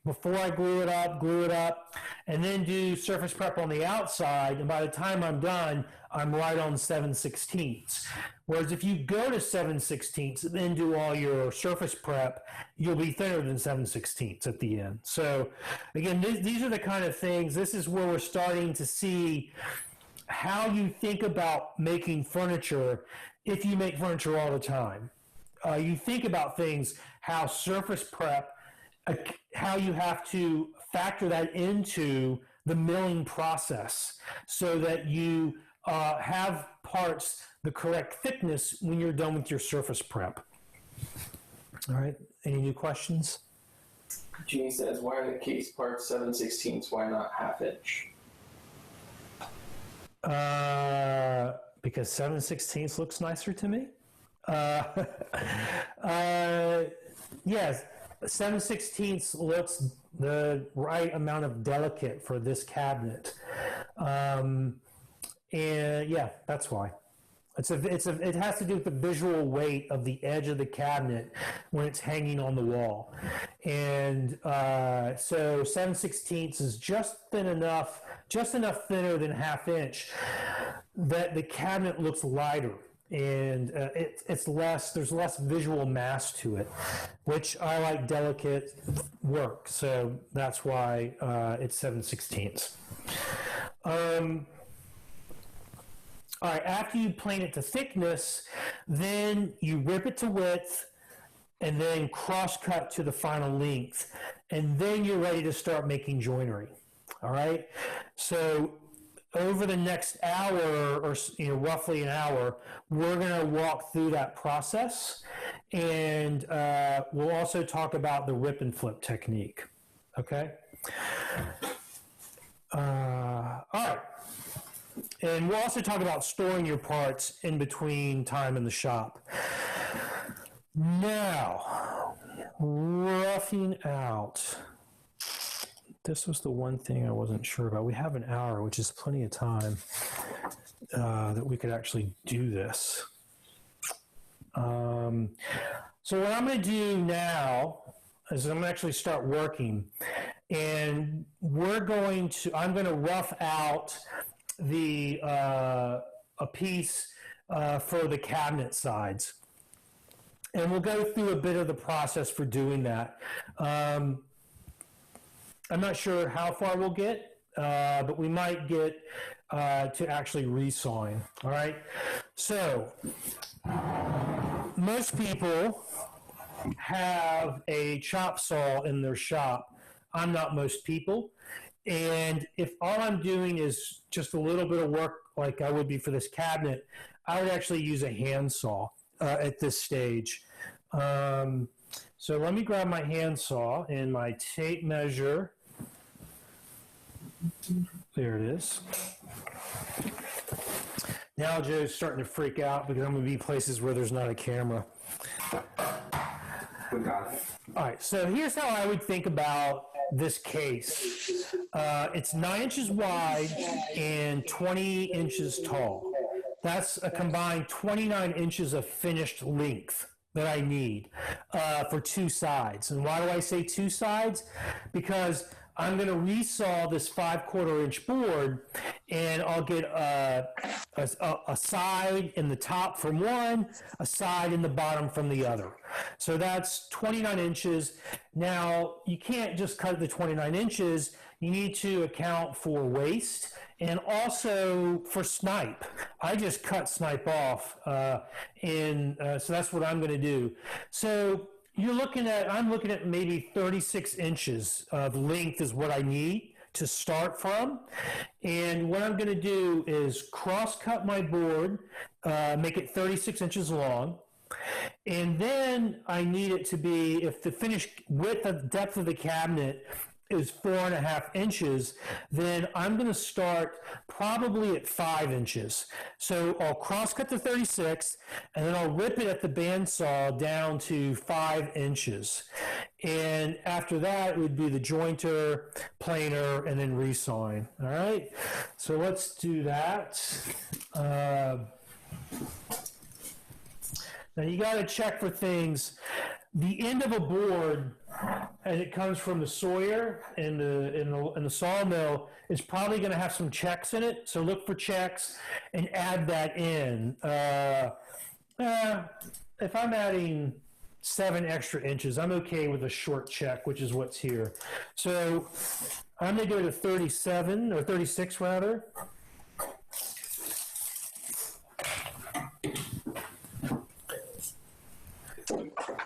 before I glue it up, and then do surface prep on the outside, and by the time I'm done, I'm right on 7/16. Whereas if you go to 7/16 and then do all your surface prep, you'll be thinner than 7/16 at the end. So again, these are the kind of things, this is where we're starting to see how you think about making furniture if you make furniture all the time. You think about things, how surface prep, how you have to factor that into the milling process so that you have parts the correct thickness when you're done with your surface prep. All right, any new questions? Jeannie says, why are the case parts 7/16? Why not half inch? Because 7/16 looks nicer to me. Yes, 7/16 looks the right amount of delicate for this cabinet. And yeah, that's why. It has to do with the visual weight of the edge of the cabinet when it's hanging on the wall. And so 7/16 is just enough thinner than half inch that the cabinet looks lighter. And there's less visual mass to it, which I like delicate work. So that's why it's 7/16. All right, after you plane it to thickness, then you rip it to width and then cross cut to the final length. And then you're ready to start making joinery. All right, so over the next hour, or roughly an hour, we're going to walk through that process, and we'll also talk about the rip and flip technique. Okay. All right, and we'll also talk about storing your parts in between time in the shop. Now, roughing out. This was the one thing I wasn't sure about. We have an hour, which is plenty of time that we could actually do this. So what I'm going to do now is I'm going to actually start working, and I'm going to rough out the a piece for the cabinet sides, and we'll go through a bit of the process for doing that. I'm not sure how far we'll get, but we might get to actually resawing. All right. So most people have a chop saw in their shop. I'm not most people. And if all I'm doing is just a little bit of work like I would be for this cabinet, I would actually use a handsaw at this stage. So let me grab my handsaw and my tape measure. There it is. Now Joe's starting to freak out because I'm going to be places where there's not a camera. We got it. All right, so here's how I would think about this case. It's 9 inches wide and 20 inches tall. That's a combined 29 inches of finished length that I need for 2 sides. And why do I say 2 sides? Because I'm going to resaw this 5/4 inch board, and I'll get a side in the top from one, a side in the bottom from the other. So that's 29 inches. Now, you can't just cut the 29 inches. You need to account for waste and also for snipe. I just cut snipe off, so that's what I'm going to do. So I'm looking at maybe 36 inches of length is what I need to start from. And what I'm going to do is cross cut my board, make it 36 inches long. And then I need it to be, if the finished width of depth of the cabinet is 4.5 inches, then I'm going to start probably at 5 inches. So I'll cross cut the 36, and then I'll rip it at the bandsaw down to 5 inches. And after that, it would be the jointer, planer, and then resawing. All right. So let's do that. Now you got to check for things. The end of a board, and it comes from the sawyer and the sawmill, is probably going to have some checks in it. So look for checks and add that in. If I'm adding 7 extra inches, I'm okay with a short check, which is what's here. So I'm going to go to 37 or 36 rather.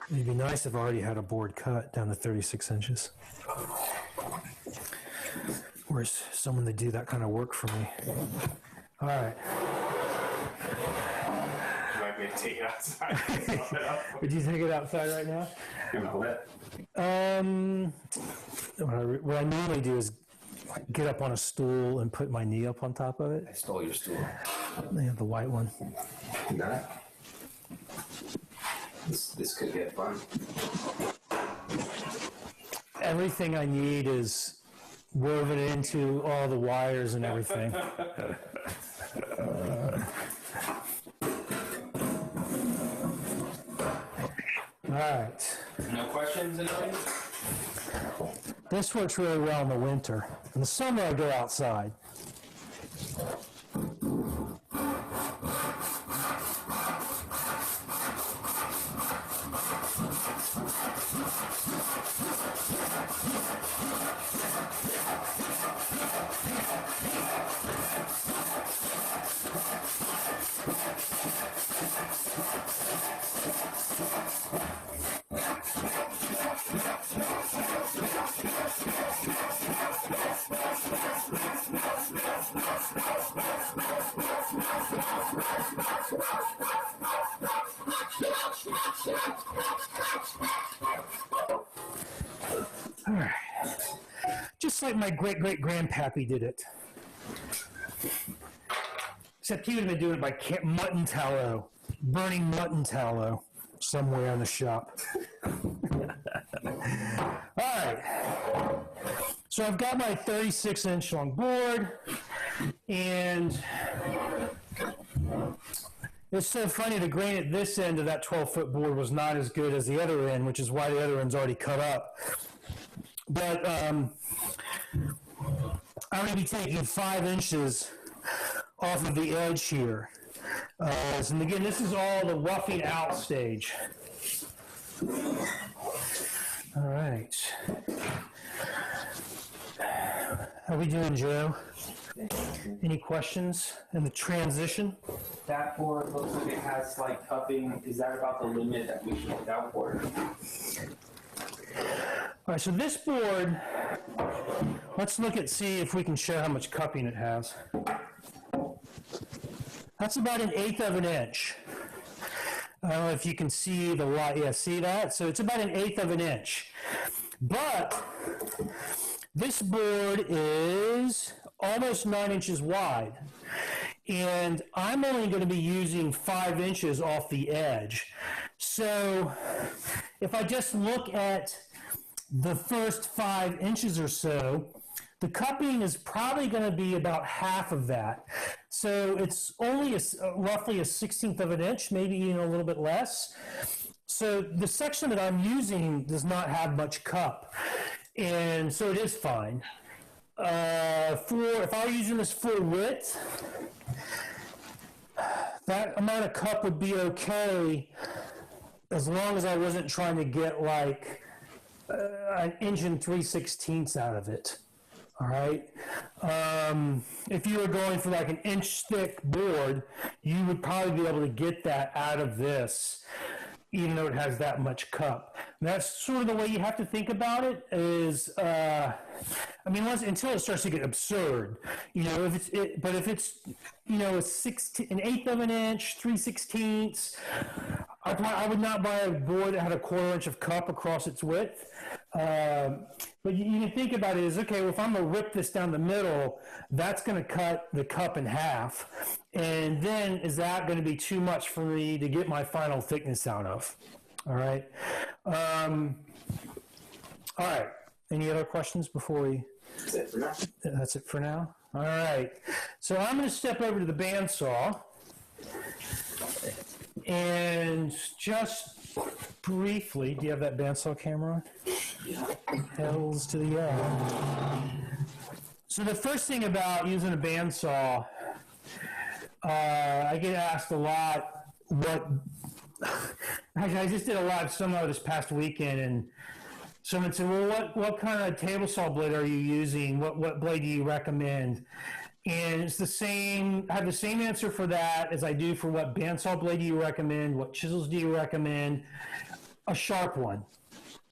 It'd be nice if I already had a board cut down to 36 inches. Where's someone to do that kind of work for me? All right. You might be able to take it outside. Would you take it outside right now? What I normally do is get up on a stool and put my knee up on top of it. I stole your stool. They have the white one. You got it? This could get fun. Everything I need is woven into all the wires and everything. All right. No questions, anybody? This works really well in the winter. In the summer, I go outside. All right. Just like my great-great-grandpappy did it. Except he would have been doing it by mutton tallow, burning mutton tallow somewhere in the shop. All right. So I've got my 36-inch long board, and It's so funny, the grain at this end of that 12-foot board was not as good as the other end, which is why the other end's already cut up. But I'm going to be taking 5 inches off of the edge here. And again, this is all the roughing out stage. All right. How we doing, Joe? Any questions in the transition? That board looks like it has like cupping. Is that about the limit that we should look out for? All right, so this board, let's look at, see if we can show how much cupping it has. That's about 1/8 of an inch. I don't know if you can see the light. Yeah, see that? So it's about 1/8 of an inch. But this board is almost 9 inches wide. And I'm only going to be using 5 inches off the edge. So if I just look at the first 5 inches or so, the cupping is probably going to be about half of that. So it's only roughly 1/16 of an inch, maybe even a little bit less. So the section that I'm using does not have much cup. And so it is fine. If I were using this full width, that amount of cup would be okay as long as I wasn't trying to get like an inch and 3/16 out of it. All right. If you were going for like an inch thick board, you would probably be able to get that out of this, even though it has that much cup. And that's sort of the way you have to think about it. Is until it starts to get absurd, But if it's an 1/8 of an inch, 3/16, I would not buy a board that had a 1/4 inch of cup across its width. But you can think about it as, okay, well, if I'm going to rip this down the middle, that's going to cut the cup in half. And then is that going to be too much for me to get my final thickness out of? All right. All right. Any other questions before we? That's it for now. That's it for now? All right. So I'm going to step over to the bandsaw. And just briefly, do you have that bandsaw camera on? Hells to the yeah. So the first thing about using a bandsaw, I get asked a lot actually I just did a live seminar this past weekend, and someone said, well, what kind of table saw blade are you using? What blade do you recommend? And it's the same, I have the same answer for that as I do for what bandsaw blade do you recommend, what chisels do you recommend. A sharp one.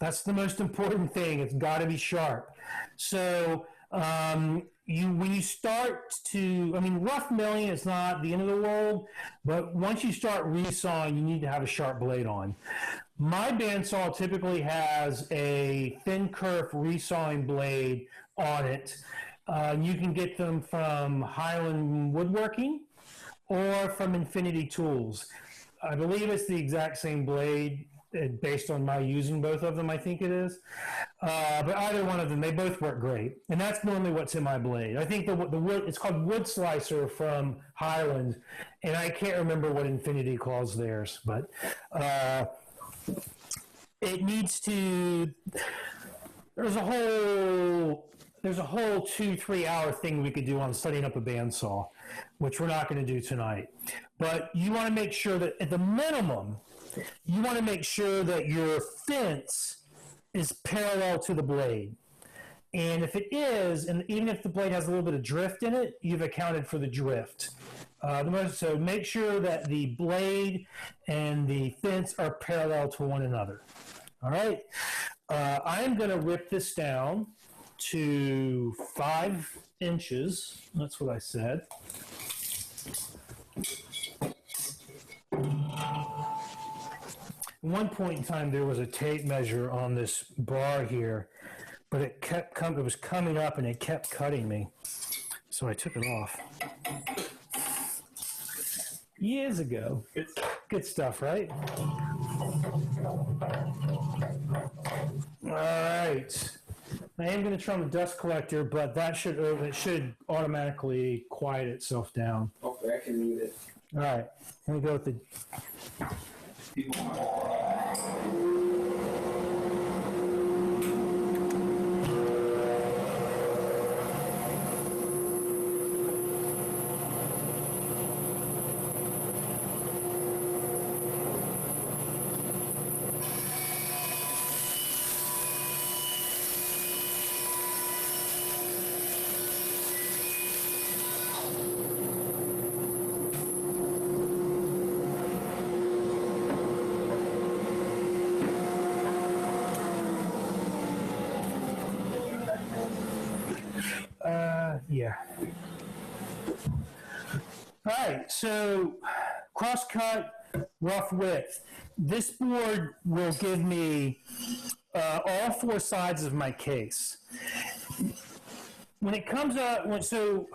That's the most important thing. It's got to be sharp. So when you start to, rough milling is not the end of the world, but once you start resawing, you need to have a sharp blade on. My bandsaw typically has a thin kerf resawing blade on it. You can get them from Highland Woodworking or from Infinity Tools. I believe it's the exact same blade based on my using both of them, I think it is. But either one of them, they both work great. And that's normally what's in my blade. I think the wood, it's called Wood Slicer from Highland, and I can't remember what Infinity calls theirs, but it needs to, there's a whole 2-3 hour thing we could do on setting up a bandsaw, which we're not going to do tonight. But you want to make sure that at the minimum, you want to make sure that your fence is parallel to the blade. And if it is, and even if the blade has a little bit of drift in it, you've accounted for the drift. So make sure that the blade and the fence are parallel to one another. All right. I'm going to rip this down to 5 inches. That's what I said. At one point in time, there was a tape measure on this bar here, but it was coming up and it kept cutting me. So I took it off. Years ago. Good stuff, right? All right. I am going to try on the dust collector, but it should automatically quiet itself down. Hopefully I can mute it. All right, I'm gonna go with the. Yeah. All right, so cross-cut, rough width. This board will give me all four sides of my case. When it comes up, so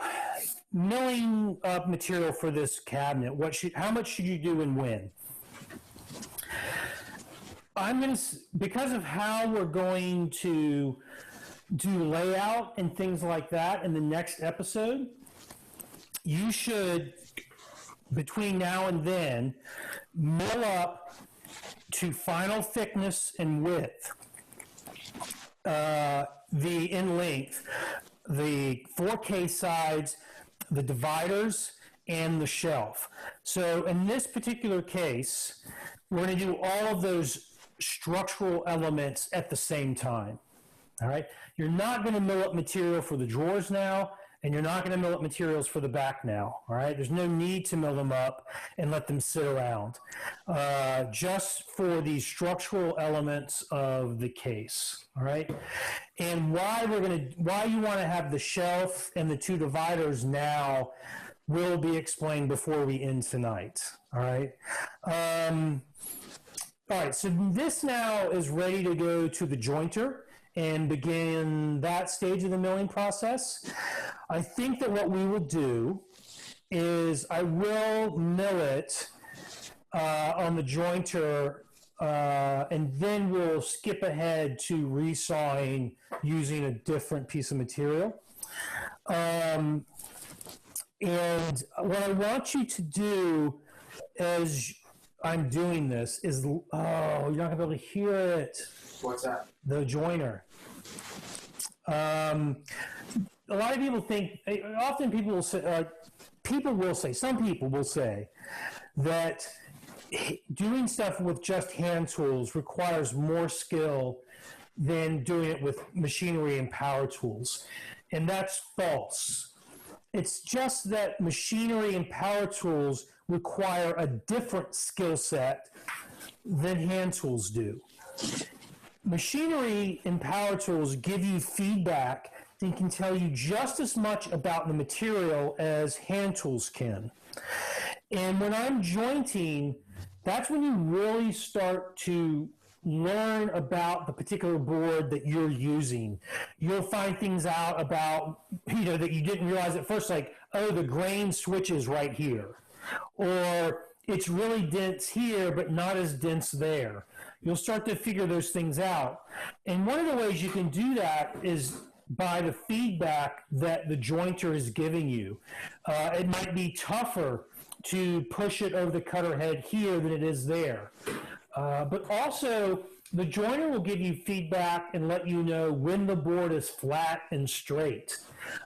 milling up material for this cabinet, how much should you do and when? Because of how we're going to do layout and things like that in the next episode, you should, between now and then, mill up to final thickness and width, in length, the 4K sides, the dividers, and the shelf. So in this particular case, we're going to do all of those structural elements at the same time. All right? You're not going to mill up material for the drawers now, and you're not going to mill up materials for the back now. All right? There's no need to mill them up and let them sit around. Just for the structural elements of the case. All right? And why you want to have the shelf and the two dividers now will be explained before we end tonight. All right? All right, so this now is ready to go to the jointer and begin that stage of the milling process. I think that what we will do is I will mill it on the jointer, and then we'll skip ahead to resawing using a different piece of material. And what I want you to do as I'm doing this is, you're not going to be able to hear it. What's that? The joiner. A lot of people think, often people will say, some people will say that doing stuff with just hand tools requires more skill than doing it with machinery and power tools. And that's false. It's just that machinery and power tools require a different skill set than hand tools do. Machinery and power tools give you feedback and can tell you just as much about the material as hand tools can. And when I'm jointing, that's when you really start to learn about the particular board that you're using. You'll find things out about, that you didn't realize at first, like, oh, the grain switches right here. Or it's really dense here, but not as dense there. You'll start to figure those things out. And one of the ways you can do that is by the feedback that the jointer is giving you. It might be tougher to push it over the cutter head here than it is there. But also, the joiner will give you feedback and let you know when the board is flat and straight.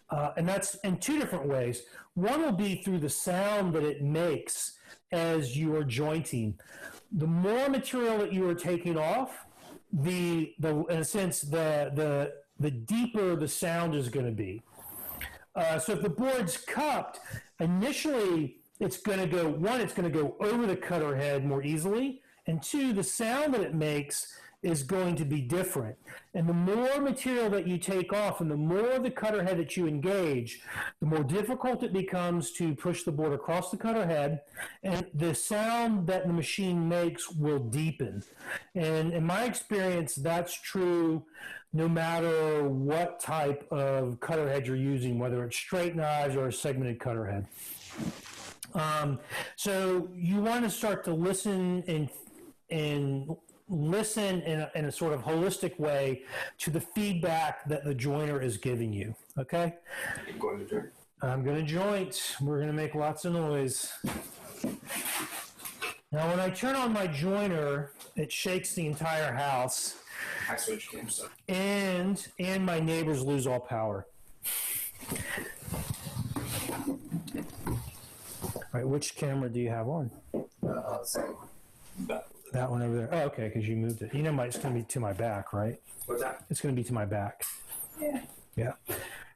And that's in two different ways. One will be through the sound that it makes as you are jointing. The more material that you are taking off, in a sense, the deeper the sound is going to be. So if the board's cupped, initially it's going to go over the cutter head more easily, and two, the sound that it makes is going to be different. And the more material that you take off and the more the cutter head that you engage, the more difficult it becomes to push the board across the cutter head, and the sound that the machine makes will deepen. And in my experience, that's true no matter what type of cutter head you're using, whether it's straight knives or a segmented cutter head. So you want to start to listen and listen in a sort of holistic way to the feedback that the joiner is giving you. Okay? You're going to join. I'm going to joint. We're going to make lots of noise. Now, when I turn on my joiner, it shakes the entire house, I switched games, so. and my neighbors lose all power. All right, which camera do you have on? That one over there. Oh, okay, because you moved it. You know, it's going to be to my back, right? What's that? It's going to be to my back. Yeah. Yeah.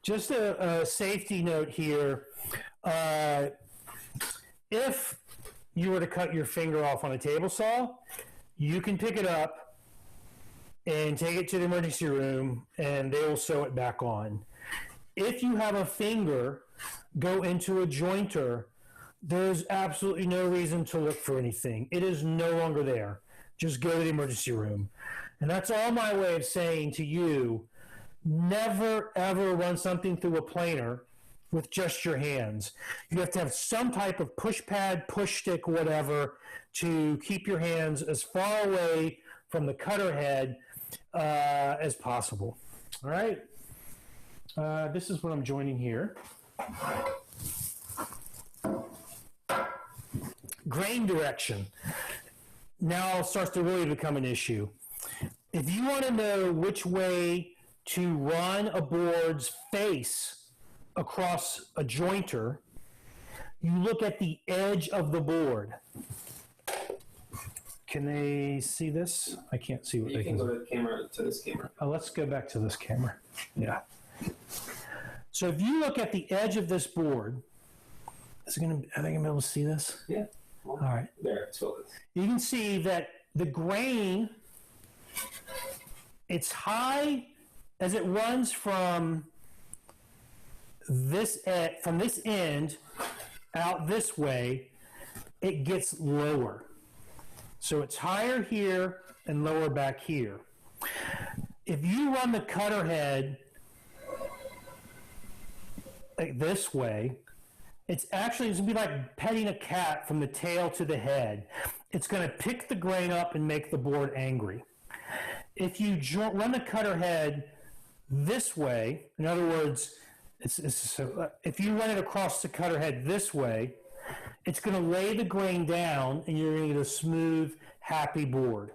Just a safety note here. If you were to cut your finger off on a table saw, you can pick it up and take it to the emergency room, and they will sew it back on. If you have a finger go into a jointer, there's absolutely no reason to look for anything. It is no longer there. Just go to the emergency room. And that's all my way of saying to you, never, ever run something through a planer with just your hands. You have to have some type of push pad, push stick, whatever, to keep your hands as far away from the cutter head as possible. All right? This is what I'm joining here. Grain direction now starts to really become an issue. If you want to know which way to run a board's face across a jointer, you look at the edge of the board. Can they see this? I can't see what You they can can go to this camera. Oh, let's go back to this camera. Yeah. So if you look at the edge of this board, are they going to be able to see this? Yeah. All right. There, it's filled. You can see that the grain, it's high as it runs from this end out this way, it gets lower. So it's higher here and lower back here. If you run the cutter head like this way, it's going to be like petting a cat from the tail to the head. It's going to pick the grain up and make the board angry. If you run the cutter head this way, in other words, if you run it across the cutter head this way, it's going to lay the grain down and you're going to get a smooth, happy board.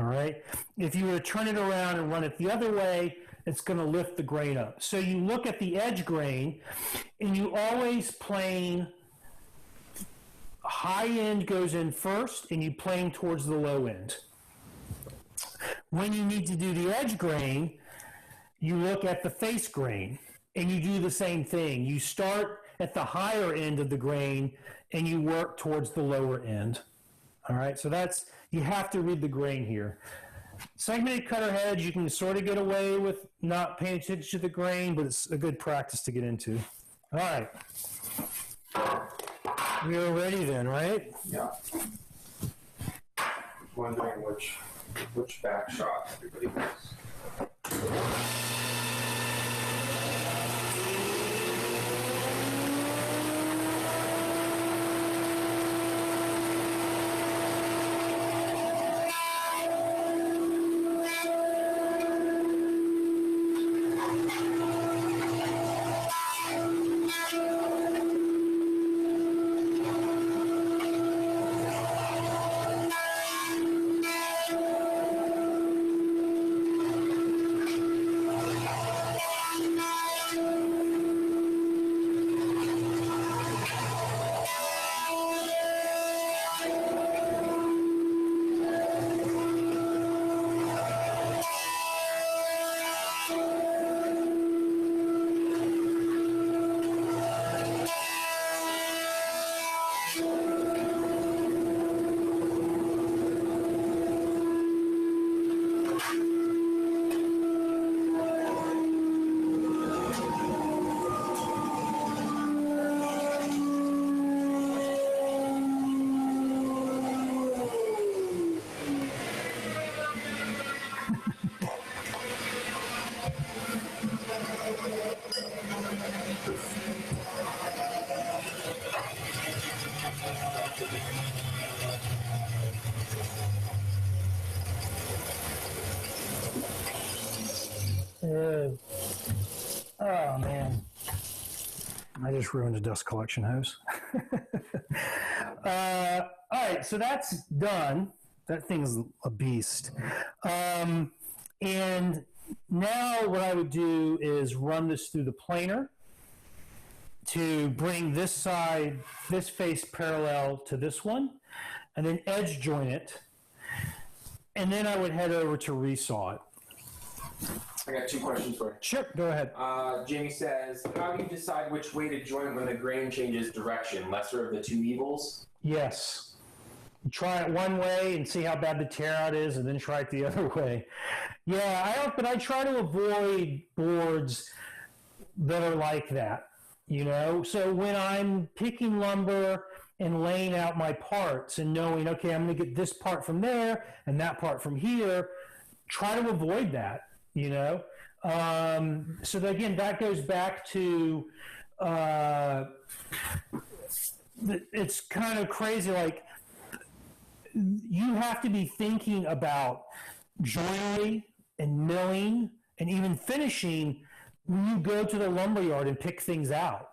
All right? If you were to turn it around and run it the other way, it's going to lift the grain up. So you look at the edge grain, and you always plane high end goes in first, and you plane towards the low end. When you need to do the edge grain, you look at the face grain, and you do the same thing. You start at the higher end of the grain, and you work towards the lower end. All right, so you have to read the grain here. Segmented cutter heads, you can sort of get away with not paying attention to the grain, but it's a good practice to get into. All right. We are ready then, right? Yeah. Wondering which back shot everybody has. Oh, man. I just ruined a dust collection hose. right, so that's done. That thing's a beast. And now what I would do is run this through the planer to bring this side, this face parallel to this one, and then edge join it. And then I would head over to resaw it. I got 2 questions for you. Sure, go ahead. Jamie says, how do you decide which way to join when the grain changes direction? Lesser of the 2 evils? Yes. Try it one way and see how bad the tear out is, and then try it the other way. Yeah, but I try to avoid boards that are like that, you know? So when I'm picking lumber and laying out my parts and knowing, okay, I'm going to get this part from there and that part from here, try to avoid that, you know? So that, again, that goes back to, it's kind of crazy, like, you have to be thinking about joinery and milling and even finishing when you go to the lumberyard and pick things out,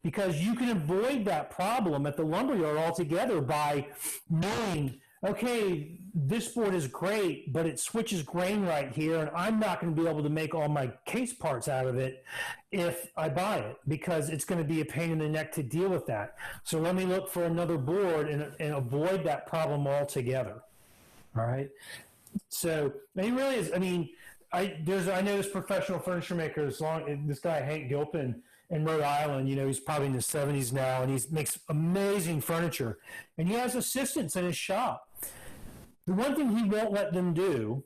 because you can avoid that problem at the lumberyard altogether by knowing, okay, this board is great, but it switches grain right here, and I'm not going to be able to make all my case parts out of it if I buy it, because it's going to be a pain in the neck to deal with that. So let me look for another board and avoid that problem altogether. All right. So it really is. I mean, I know this professional furniture maker. This guy Hank Gilpin in Rhode Island. You know, he's probably in his 70s now, and he makes amazing furniture. And he has assistants in his shop. The one thing he won't let them do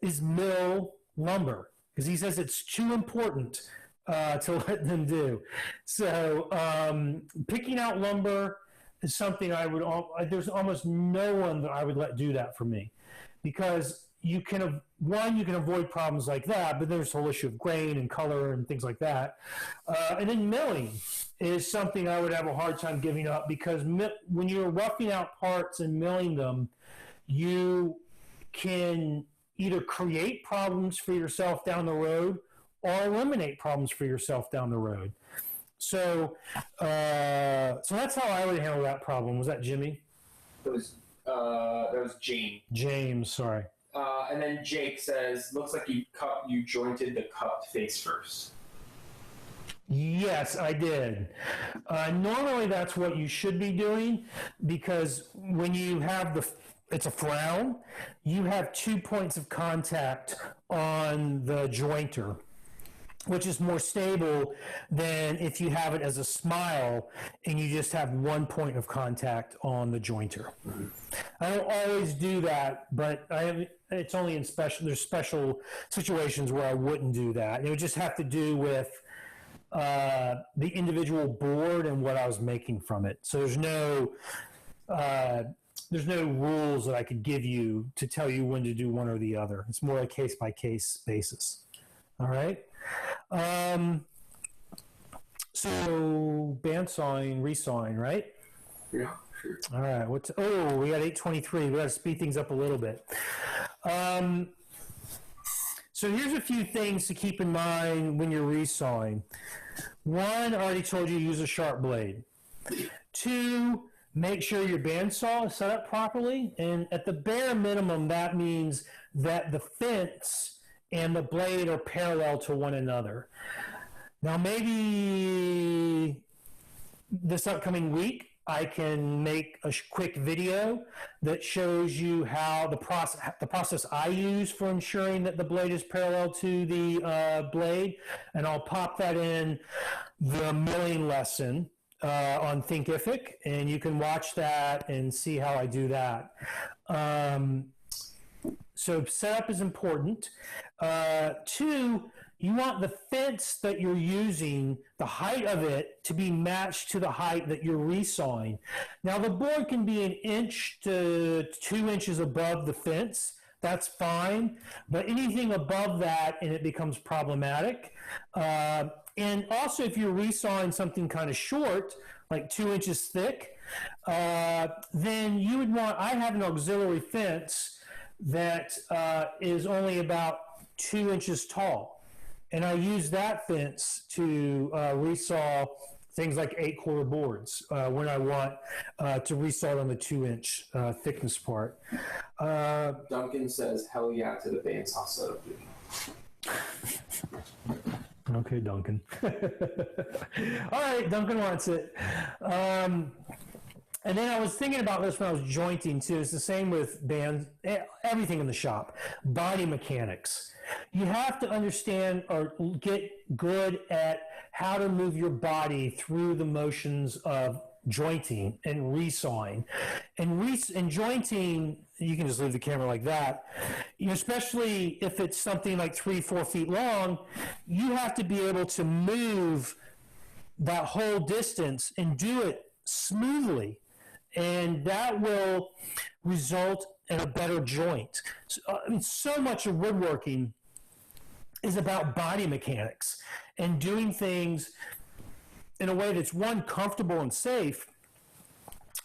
is mill lumber, because he says it's too important to let them do. So picking out lumber is something there's almost no one that I would let do that for me, because you can avoid problems like that, but there's the whole issue of grain and color and things like that. And then milling is something I would have a hard time giving up, because when you're roughing out parts and milling them, you can either create problems for yourself down the road or eliminate problems for yourself down the road. So that's how I would handle that problem. Was that Jimmy? That was Jane. James, sorry. And then Jake says, looks like you jointed the cupped face first. Yes, I did. Normally that's what you should be doing, because when you have it's a frown, you have 2 points of contact on the jointer, which is more stable than if you have it as a smile and you just have 1 point of contact on the jointer. I don't always do that, but it's only there's special situations where I wouldn't do that. It would just have to do with the individual board and what I was making from it. So there's no rules that I could give you to tell you when to do one or the other. It's more a case-by-case basis. All right? So bandsawing, resawing, right? Yeah, sure. All right. We got 8:23. We got to speed things up a little bit. So here's a few things to keep in mind when you're resawing. 1, I already told you, use a sharp blade. 2, make sure your bandsaw is set up properly, and at the bare minimum, that means that the fence and the blade are parallel to one another. Now, maybe this upcoming week, I can make a quick video that shows you how the process I use for ensuring that the blade is parallel to the blade, and I'll pop that in the milling lesson on Thinkific, and you can watch that and see how I do that. So setup is important. 2, you want the fence that you're using, the height of it, to be matched to the height that you're resawing. Now, the board can be 1 inch to 2 inches above the fence. That's fine. But anything above that, and it becomes problematic. And also, if you're resawing something kind of short, like 2 inches thick, then you would want, I have an auxiliary fence that is only about 2 inches tall. And I use that fence to resaw things like 8-quarter boards when I want to resaw on the 2-inch thickness part. Duncan says, hell yeah to the bandsaw setup. Okay, Duncan. All right, Duncan wants it. And then I was thinking about this when I was jointing too. It's the same with everything in the shop, body mechanics. You have to understand or get good at how to move your body through the motions of jointing and resawing. And jointing, you can just leave the camera like that. Especially if it's something like 3-4 feet long, you have to be able to move that whole distance and do it smoothly. And that will result in a better joint. So much of woodworking is about body mechanics and doing things in a way that's, one, comfortable and safe,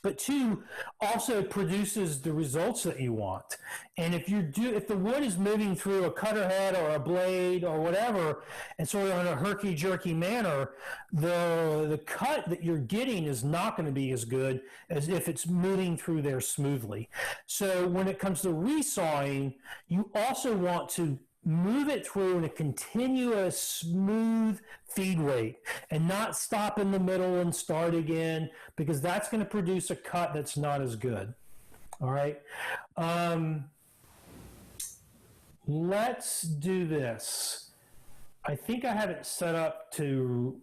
but two, also produces the results that you want. And if the wood is moving through a cutter head or a blade or whatever, and sort of in a herky-jerky manner, the cut that you're getting is not going to be as good as if it's moving through there smoothly. So when it comes to resawing, you also want to move it through in a continuous, smooth feed rate and not stop in the middle and start again, because that's going to produce a cut that's not as good. All right. Let's do this. I think I have it set up to...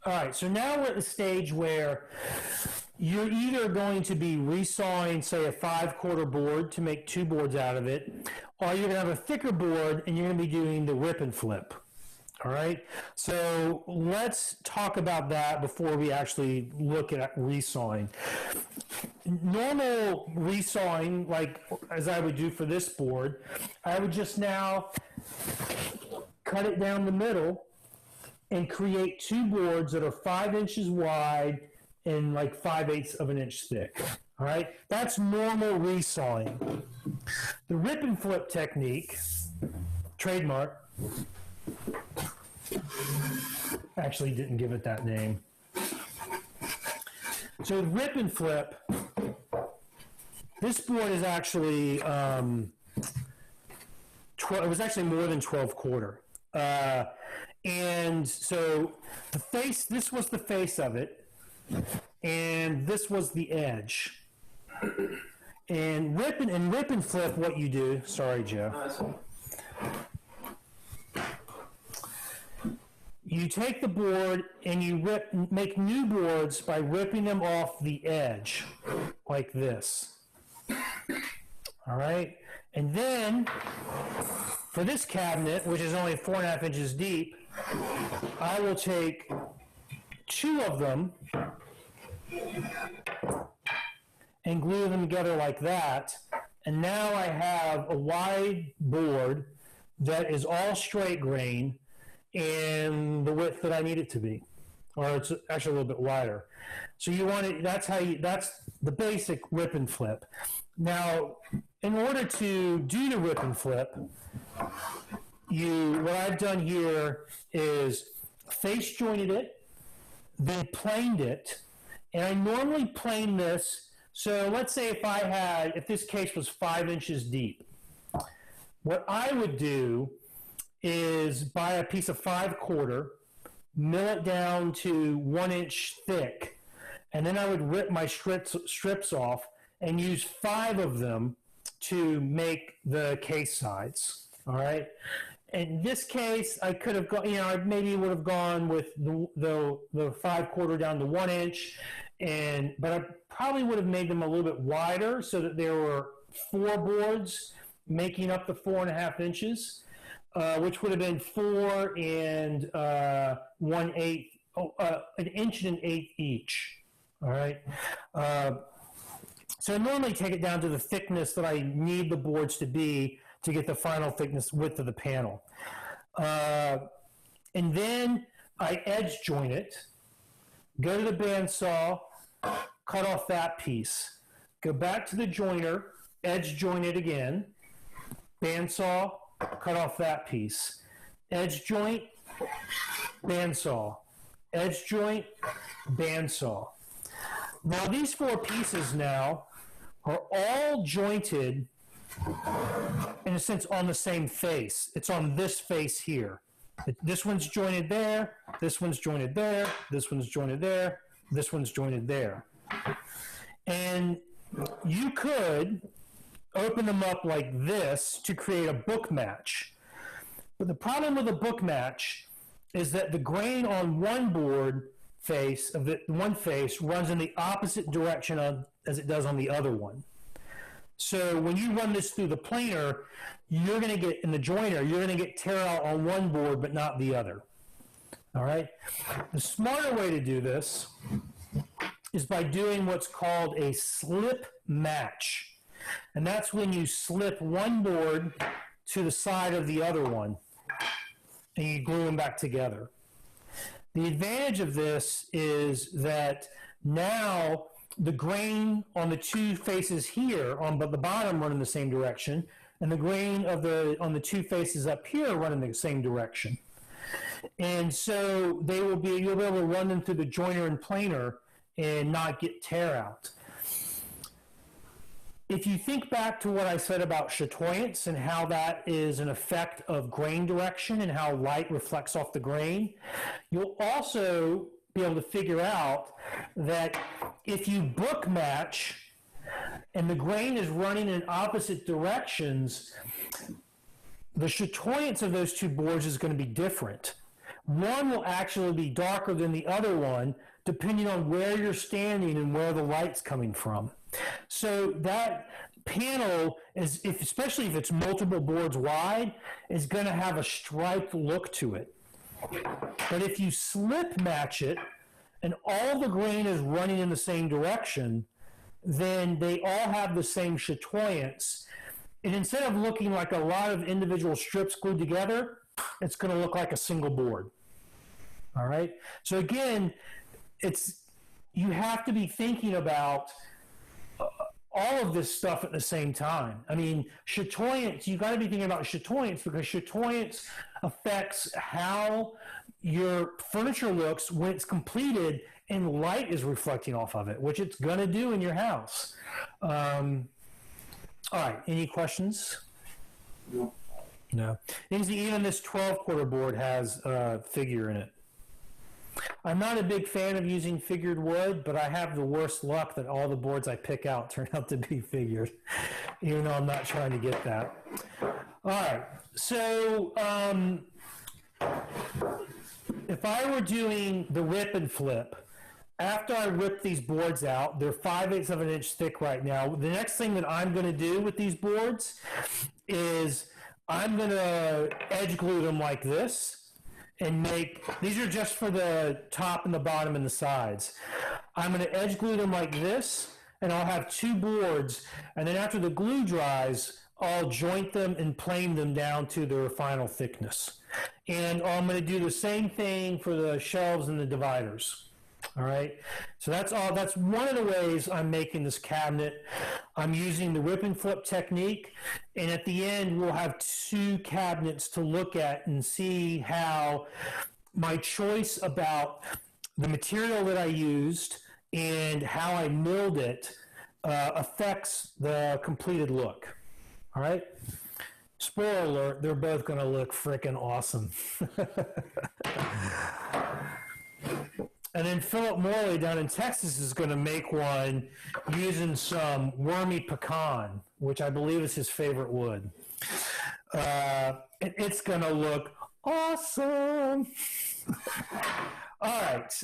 All right, so now we're at the stage where you're either going to be resawing, say, a 5-quarter board to make 2 boards out of it, or you're going to have a thicker board and you're going to be doing the rip and flip. All right, so let's talk about that before we actually look at resawing. Normal resawing, like as I would do for this board, I would just now cut it down the middle and create 2 boards that are 5 inches wide and like 5/8 of an inch thick. All right, that's normal resawing. The rip and flip technique, trademark, actually didn't give it that name. So rip and flip, this board is actually, it was actually more than 12-quarter. And so the face, this was the face of it, and this was the edge. And rip and flip, what you do, sorry, Joe. You take the board and you make new boards by ripping them off the edge, like this. All right? And then, for this cabinet, which is only 4.5 inches deep, I will take 2 of them and glue them together like that. And now I have a wide board that is all straight grain and the width that I need it to be, or it's actually a little bit wider. So you want it, that's the basic rip and flip. Now, in order to do the rip and flip, what I've done here is face jointed it, then planed it, and I normally plane this. So let's say if this case was 5 inches deep, what I would do is buy a piece of 5-quarter, mill it down to 1 inch thick, and then I would rip my strips off and use 5 of them to make the case sides. All right. In this case, I could have gone, I maybe would have gone with the 5-quarter down to 1 inch, but I probably would have made them a little bit wider so that there were 4 boards making up the 4.5 inches. Which would have been 4 and 1/8, an inch and an eighth each. All right. So I normally take it down to the thickness that I need the boards to be to get the final thickness width of the panel. And then I edge joint it, go to the bandsaw, cut off that piece, go back to the joiner, edge joint it again, bandsaw, cut off that piece. Edge joint, bandsaw, edge joint, bandsaw. Now these 4 pieces now are all jointed in a sense on the same face. It's on this face here. This one's jointed there, this one's jointed there, this one's jointed there, this one's jointed there. And you could open them up like this to create a book match. But the problem with a book match is that the grain on one board face of the one face runs in the opposite direction as it does on the other one. So when you run this through the planer, you're going to get, in the joiner, you're going to get tear out on one board but not the other. All right? The smarter way to do this is by doing what's called a slip match. And that's when you slip one board to the side of the other one and you glue them back together. The advantage of this is that now the grain on the 2 faces here on the bottom run in the same direction, and the grain on the 2 faces up here run in the same direction. And so you'll be able to run them through the joiner and planer and not get tear out. If you think back to what I said about chatoyance and how that is an effect of grain direction and how light reflects off the grain, you'll also be able to figure out that if you book match and the grain is running in opposite directions, the chatoyance of those 2 boards is going to be different. One will actually be darker than the other one, depending on where you're standing and where the light's coming from. So that panel is, especially if it's multiple boards wide, is going to have a striped look to it. But if you slip match it and all the grain is running in the same direction, then they all have the same chatoyance. And instead of looking like a lot of individual strips glued together, it's going to look like a single board. All right? So again, you have to be thinking about all of this stuff at the same time. I mean, chatoyance, you got to be thinking about chatoyance because chatoyance affects how your furniture looks when it's completed and light is reflecting off of it, which it's going to do in your house. All right, any questions? No. Even this 12-quarter board has a figure in it. I'm not a big fan of using figured wood, but I have the worst luck that all the boards I pick out turn out to be figured, even though I'm not trying to get that. All right, so if I were doing the rip and flip, after I rip these boards out, they're 5/8 of an inch thick right now. The next thing that I'm going to do with these boards is I'm going to edge glue them like this. And these are just for the top and the bottom and the sides. I'm going to edge glue them like this, and I'll have 2 boards, and then after the glue dries, I'll joint them and plane them down to their final thickness. And I'm going to do the same thing for the shelves and the dividers. All right, so that's one of the ways I'm making this cabinet. I'm using the rip and flip technique, and at the end we'll have 2 cabinets to look at and see how my choice about the material that I used and how I milled it affects the completed look. All right, spoiler alert, they're both going to look freaking awesome. And then Philip Morley down in Texas is going to make one using some wormy pecan, which I believe is his favorite wood. And it's going to look awesome. All right.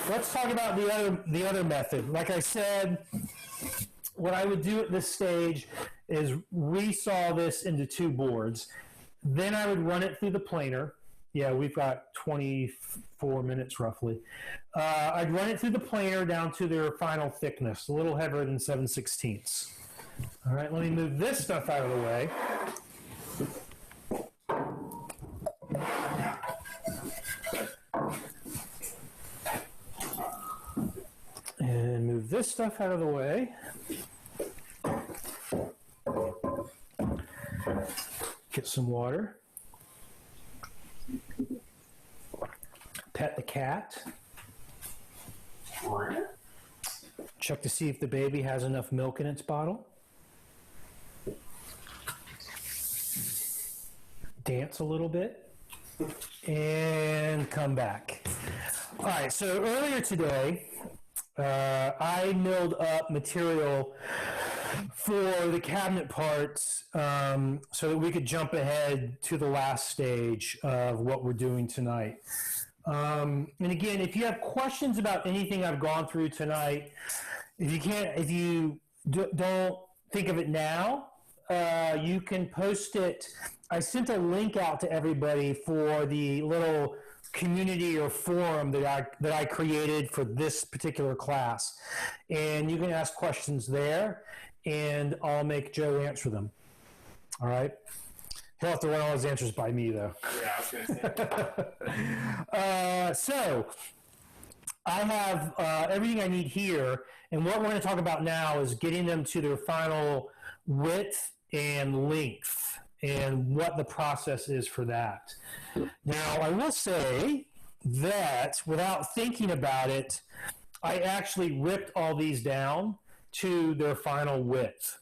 Let's talk about the other method. Like I said, what I would do at this stage is resaw this into 2 boards. Then I would run it through the planer. Yeah, we've got 24 minutes roughly. I'd run it through the planer down to their final thickness, a little heavier than 7/16. All right, let me move this stuff out of the way. And move this stuff out of the way. Get some water. pet the cat. Check to see if the baby has enough milk in its bottle. Dance a little bit. And come back. All right, so earlier today, I milled up material for the cabinet parts so that we could jump ahead to the last stage of what we're doing tonight. And again, if you have questions about anything I've gone through tonight, if you don't think of it now, you can post it. I sent a link out to everybody for the little community or forum that I created for this particular class, and you can ask questions there, and I'll make Joe answer them. All right. He'll have to run all his answers by me, though. Yeah, I was going to say. So I have everything I need here, and what we're going to talk about now is getting them to their final width and length, and what the process is for that. Now, I will say that without thinking about it, I actually ripped all these down to their final width,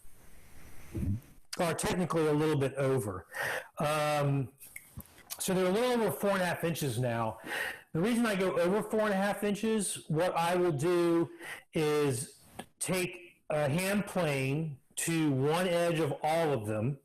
or technically a little bit over. So they're a little over 4.5 inches now. The reason I go over 4.5 inches, what I will do is take a hand plane to one edge of all of them.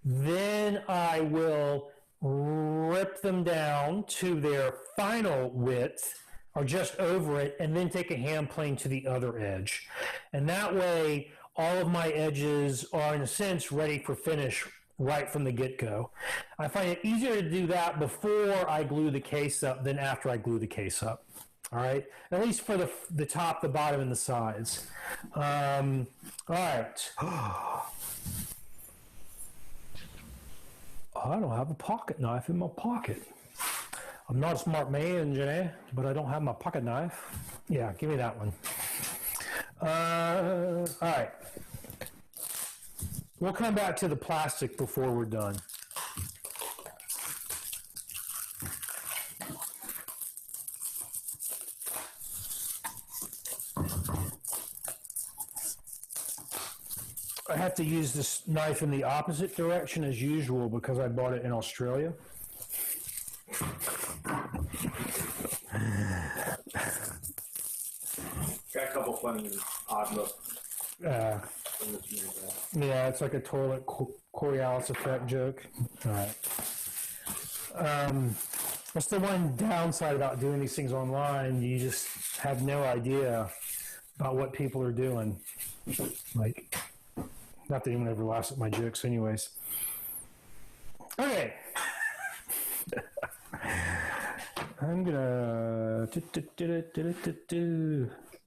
Then I will rip them down to their final width, or just over it, and then take a hand plane to the other edge. And that way, all of my edges are, in a sense, ready for finish right from the get-go. I find it easier to do that before I glue the case up than after I glue the case up. All right? At least for the top, the bottom, and the sides. All right. I don't have a pocket knife in my pocket. I'm not a smart man, Jenny, but I don't have my pocket knife. Yeah, give me that one. All right. We'll come back to the plastic before we're done. I have to use this knife in the opposite direction as usual because I bought it in Australia. Got a couple funny odd look. Yeah, it's like a toilet Coriolis effect joke. All right. That's the one downside about doing these things online. You just have no idea about what people are doing. Like, not that anyone ever laughs at my jokes anyways. Okay. I'm gonna...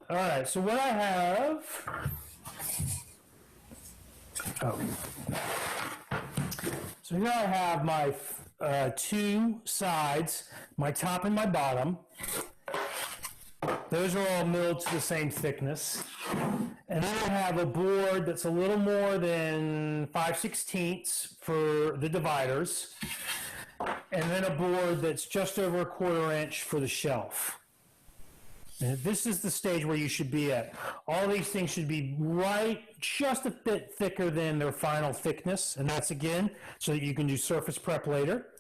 All right, so what I have... Oh. So here I have my two sides, my top and my bottom. Those are all milled to the same thickness. And then I have a board that's a little more than 5/16 for the dividers. And then a board that's just over 1/4 inch for the shelf. And this is the stage where you should be at. All these things should be right just a bit thicker than their final thickness. And that's, again, so that you can do surface prep later.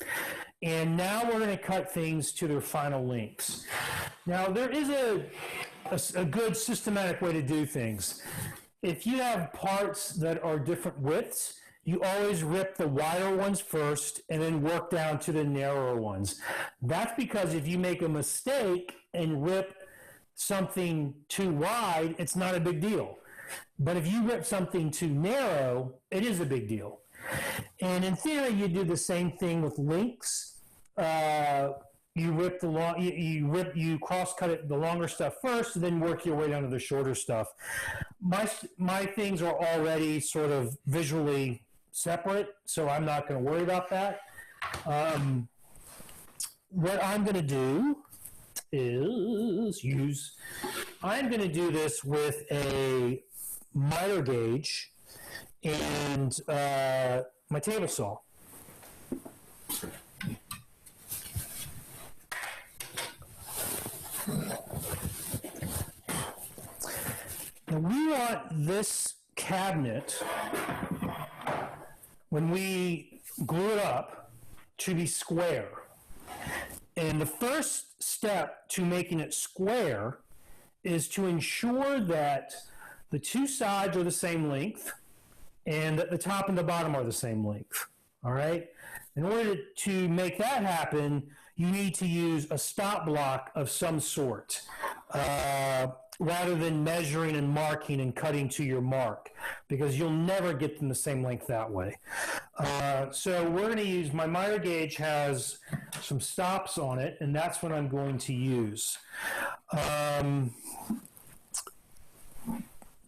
And now we're going to cut things to their final lengths. Now, there is a good systematic way to do things. If you have parts that are different widths, you always rip the wider ones first and then work down to the narrower ones. That's because if you make a mistake and rip something too wide, it's not a big deal. But if you rip something too narrow, it is a big deal. And in theory, you do the same thing with lengths. You rip you cross cut it the longer stuff first, then work your way down to the shorter stuff. My things are already sort of visually separate, so I'm not going to worry about that. What I'm going to do is I'm going to do this with a miter gauge and my table saw. Now we want this cabinet, when we glue it up, to be square. And the first step to making it square is to ensure that the two sides are the same length and that the top and the bottom are the same length. All right? In order to make that happen, you need to use a stop block of some sort, rather than measuring and marking and cutting to your mark, because you'll never get them the same length that way. So we're going to use, my miter gauge has some stops on it, and that's what I'm going to use.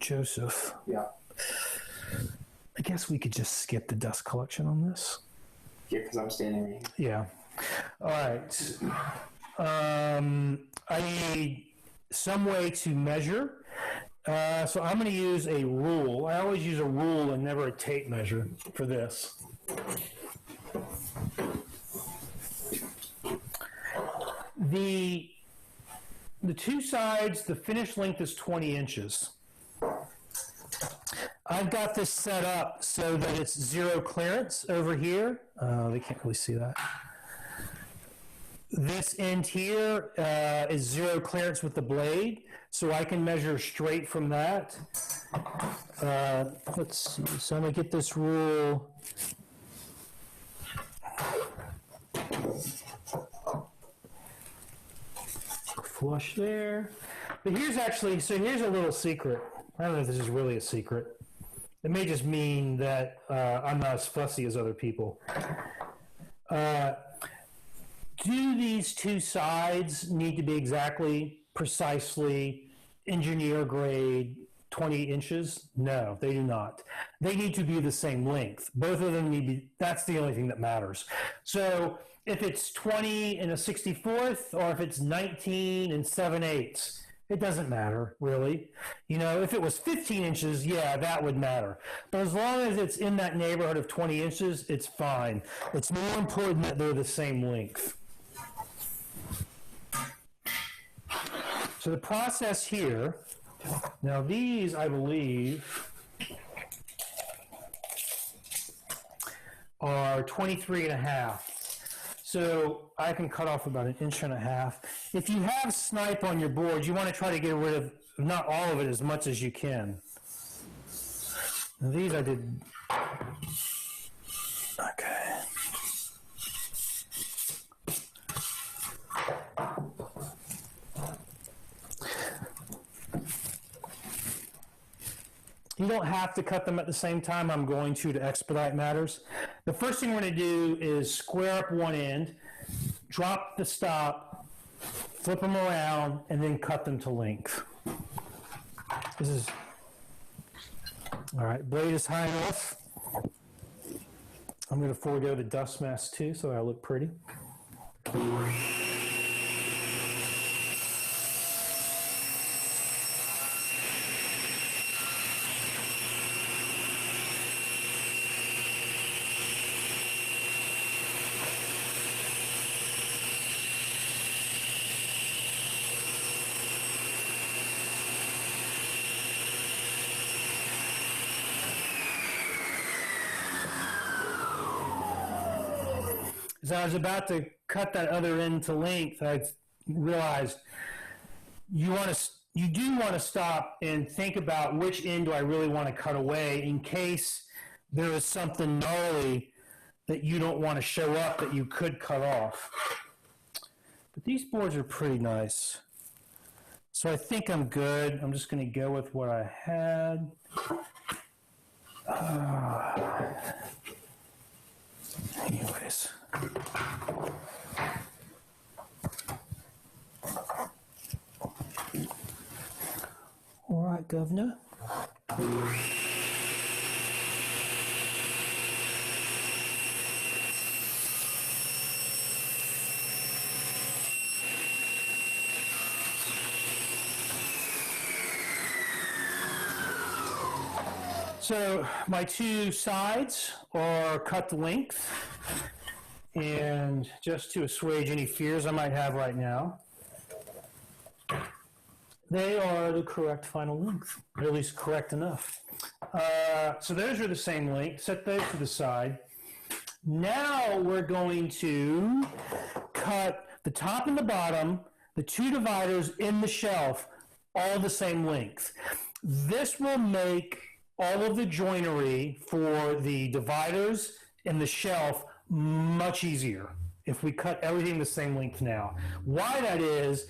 Joseph. Yeah. I guess we could just skip the dust collection on this. Yeah, because I'm standing right here. Yeah. All right. I need some way to measure. So I'm going to use a rule. I always use a rule and never a tape measure for this. The two sides, the finished length is 20 inches. I've got this set up so that it's zero clearance over here. They can't really see that. This end here is zero clearance with the blade, so I can measure straight from that. Let's see. So I'm going to get this rule. Flush there. But here's actually, so here's a little secret. I don't know if this is really a secret. It may just mean that I'm not as fussy as other people. Do these two sides need to be exactly, precisely, engineer grade 20 inches? No, they do not. They need to be the same length. Both of them need to be, that's the only thing that matters. So if it's 20 and a 64th, or if it's 19 and 7/8, it doesn't matter, really. You know, if it was 15 inches, yeah, that would matter. But as long as it's in that neighborhood of 20 inches, it's fine. It's more important that they're the same length. So the process here, now these, I believe, are 23 and a half. So I can cut off about 1.5 inches. If you have snipe on your board, you want to try to get rid of not all of it, as much as you can. Now these I did. Okay. You don't have to cut them at the same time. I'm going to expedite matters. The first thing we're going to do is square up one end, drop the stop, flip them around, and then cut them to length. This is, all right, blade is high enough. I'm going to forego the dust mask too, so I look pretty. As I was about to cut that other end to length, I realized you do want to stop and think about which end do I really want to cut away in case there is something gnarly that you don't want to show up that you could cut off. But these boards are pretty nice. So I think I'm good. I'm just going to go with what I had. Anyways. All right, Governor. So my two sides are cut to length. And just to assuage any fears I might have right now, They are the correct final length, or at least correct enough. So those are the same length. Set those to the side. Now we're going to cut the top and the bottom, the two dividers in the shelf, all the same length. This will make all of the joinery for the dividers and the shelf much easier if we cut everything the same length now. Why that is,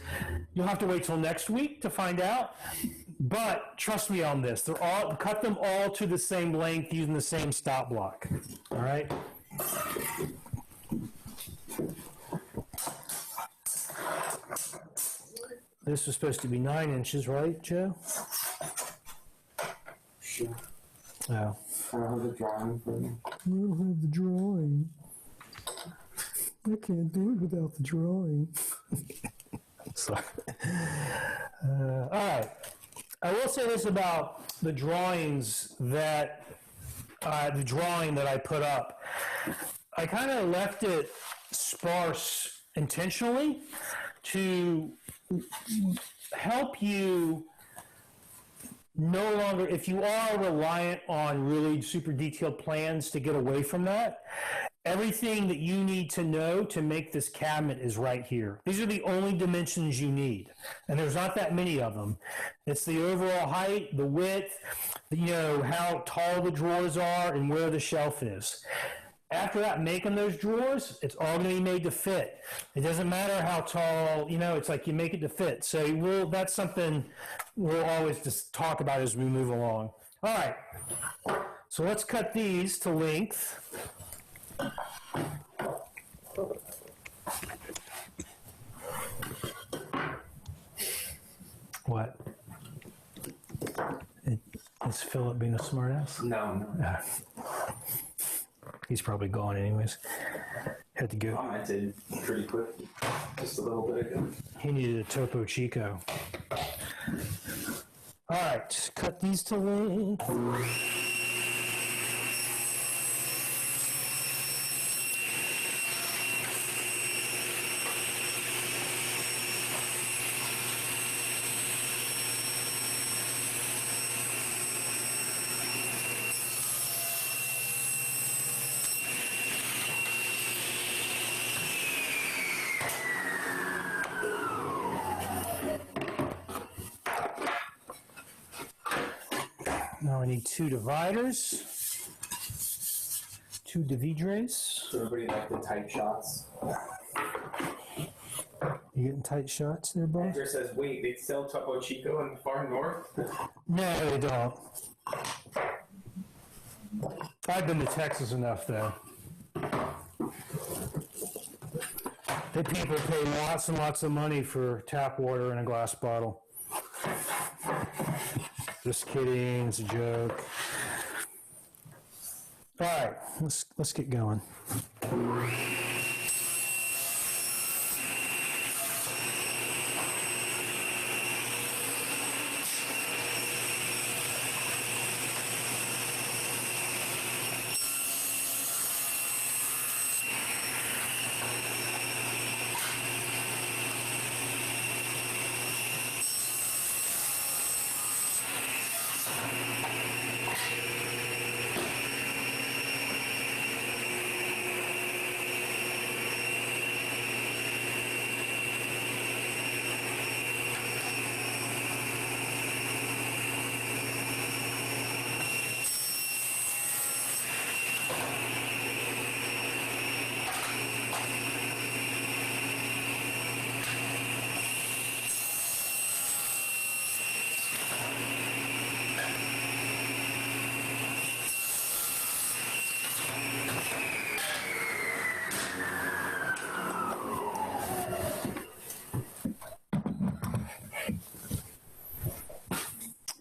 you'll have to wait till next week to find out, but trust me on this. Cut them all to the same length using the same stop block. All right? This was supposed to be 9 inches, right, Joe? Sure. Oh. I don't have the drawing for me. I don't have the drawing. I can't do it without the drawing. Sorry. All right. I will say this about the drawings that, the drawing that I put up. I kind of left it sparse intentionally to help you no longer, if you are reliant on really super detailed plans to get away from that, everything that you need to know to make this cabinet is right here. These are the only dimensions you need, and there's not that many of them. It's the overall height, the width, how tall the drawers are, and where the shelf is. After that, making those drawers, it's all going to be made to fit. It doesn't matter how tall, it's like you make it to fit. So that's something we'll always just talk about as we move along. All right, so let's cut these to length. What? Is Philip being a smartass? No. He's probably gone anyways. Had to go. Commented pretty quick, just a little bit ago. He needed a Topo Chico. All right, cut these to length. Now I need 2 dividers, 2 dividers. So everybody like the tight shots. You getting tight shots there, boss? Andrew says, wait, they sell Topo Chico in the far north? No, they don't. I've been to Texas enough, though. The people pay lots and lots of money for tap water in a glass bottle. Just kidding, it's a joke. All right, let's get going.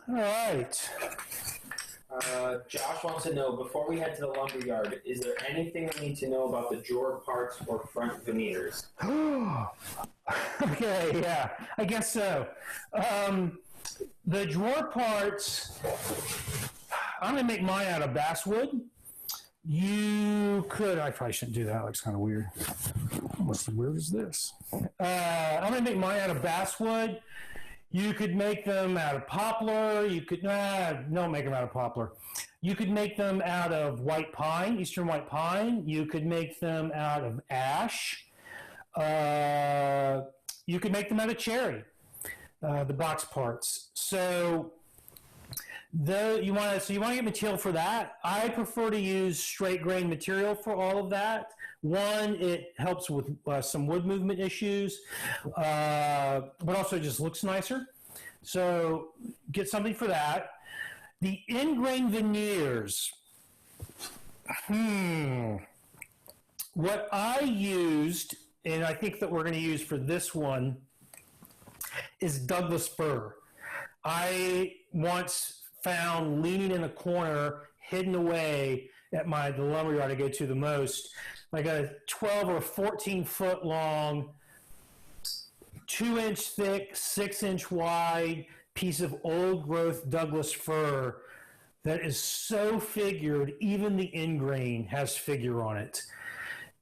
All right. Josh wants to know, before we head to the lumber yard, is there anything we need to know about the drawer parts or front veneers? Okay, yeah, I guess so. The drawer parts, I'm going to make mine out of basswood. You could, I probably shouldn't do that, that looks kind of weird. What's weird is this? I'm going to make mine out of basswood. You could make them out of poplar. You could, don't make them out of poplar. You could make them out of white pine, eastern white pine. You could make them out of ash. You could make them out of cherry, the box parts. So you want to get material for that. I prefer to use straight grain material for all of that. One, it helps with some wood movement issues, but also it just looks nicer. So get something for that. The Endgrain veneers. What I used, and I think that we're going to use for this one, is Douglas fir. I once found leaning in a corner, hidden away at the lumber yard I go to the most, like a 12 or 14 foot long, 2-inch thick, 6-inch wide piece of old growth Douglas fir that is so figured, even the Endgrain has figure on it.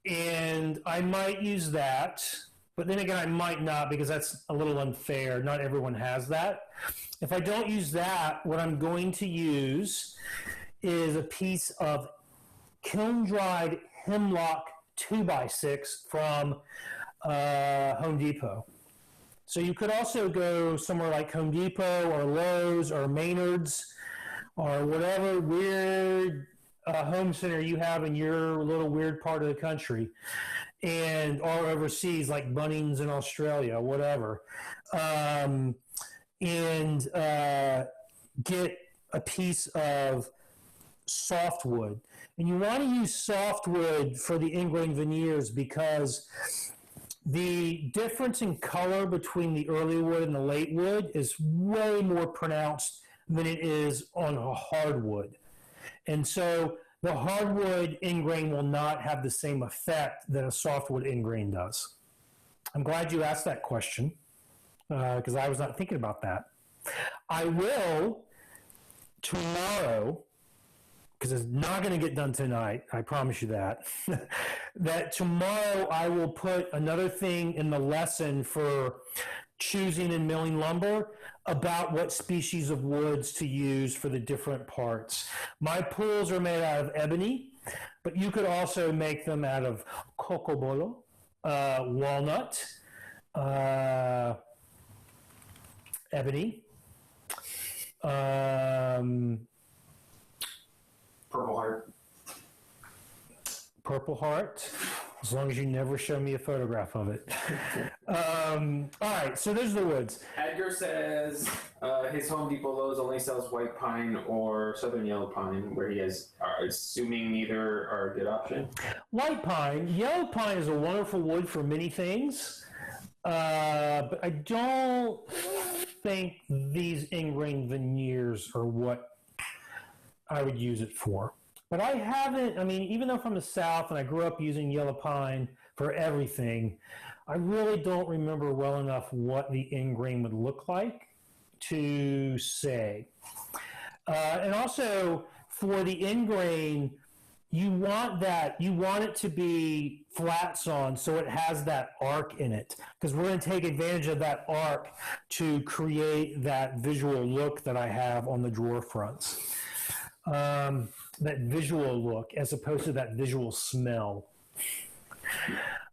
And I might use that, but then again, I might not, because that's a little unfair. Not everyone has that. If I don't use that, what I'm going to use is a piece of kiln-dried hemlock 2x6 from Home Depot. So you could also go somewhere like Home Depot or Lowe's or Maynard's or whatever weird home center you have in your little weird part of the country, or overseas like Bunnings in Australia, whatever, and get a piece of softwood. And you want to use softwood for the Endgrain veneers because the difference in color between the early wood and the late wood is way more pronounced than it is on a hardwood. And so the hardwood Endgrain will not have the same effect that a softwood Endgrain does. I'm glad you asked that question because I was not thinking about that. I will tomorrow, because it's not going to get done tonight, I promise you that, that tomorrow I will put another thing in the lesson for choosing and milling lumber about what species of woods to use for the different parts. My pools are made out of ebony, but you could also make them out of cocobolo, walnut, ebony, Purple Heart, as long as you never show me a photograph of it. All right, so there's the woods. Edgar says his Home Depot Lowe's only sells white pine or southern yellow pine, where he is assuming neither are a good option. White pine. Yellow pine is a wonderful wood for many things, but I don't think these Endgrain veneers are what I would use it for. But I haven't, even though I'm from the South and I grew up using yellow pine for everything, I really don't remember well enough what the Endgrain would look like to say. And also, for the Endgrain, you want it to be flat sawn so it has that arc in it, because we're going to take advantage of that arc to create that visual look that I have on the drawer fronts. That visual look as opposed to that visual smell.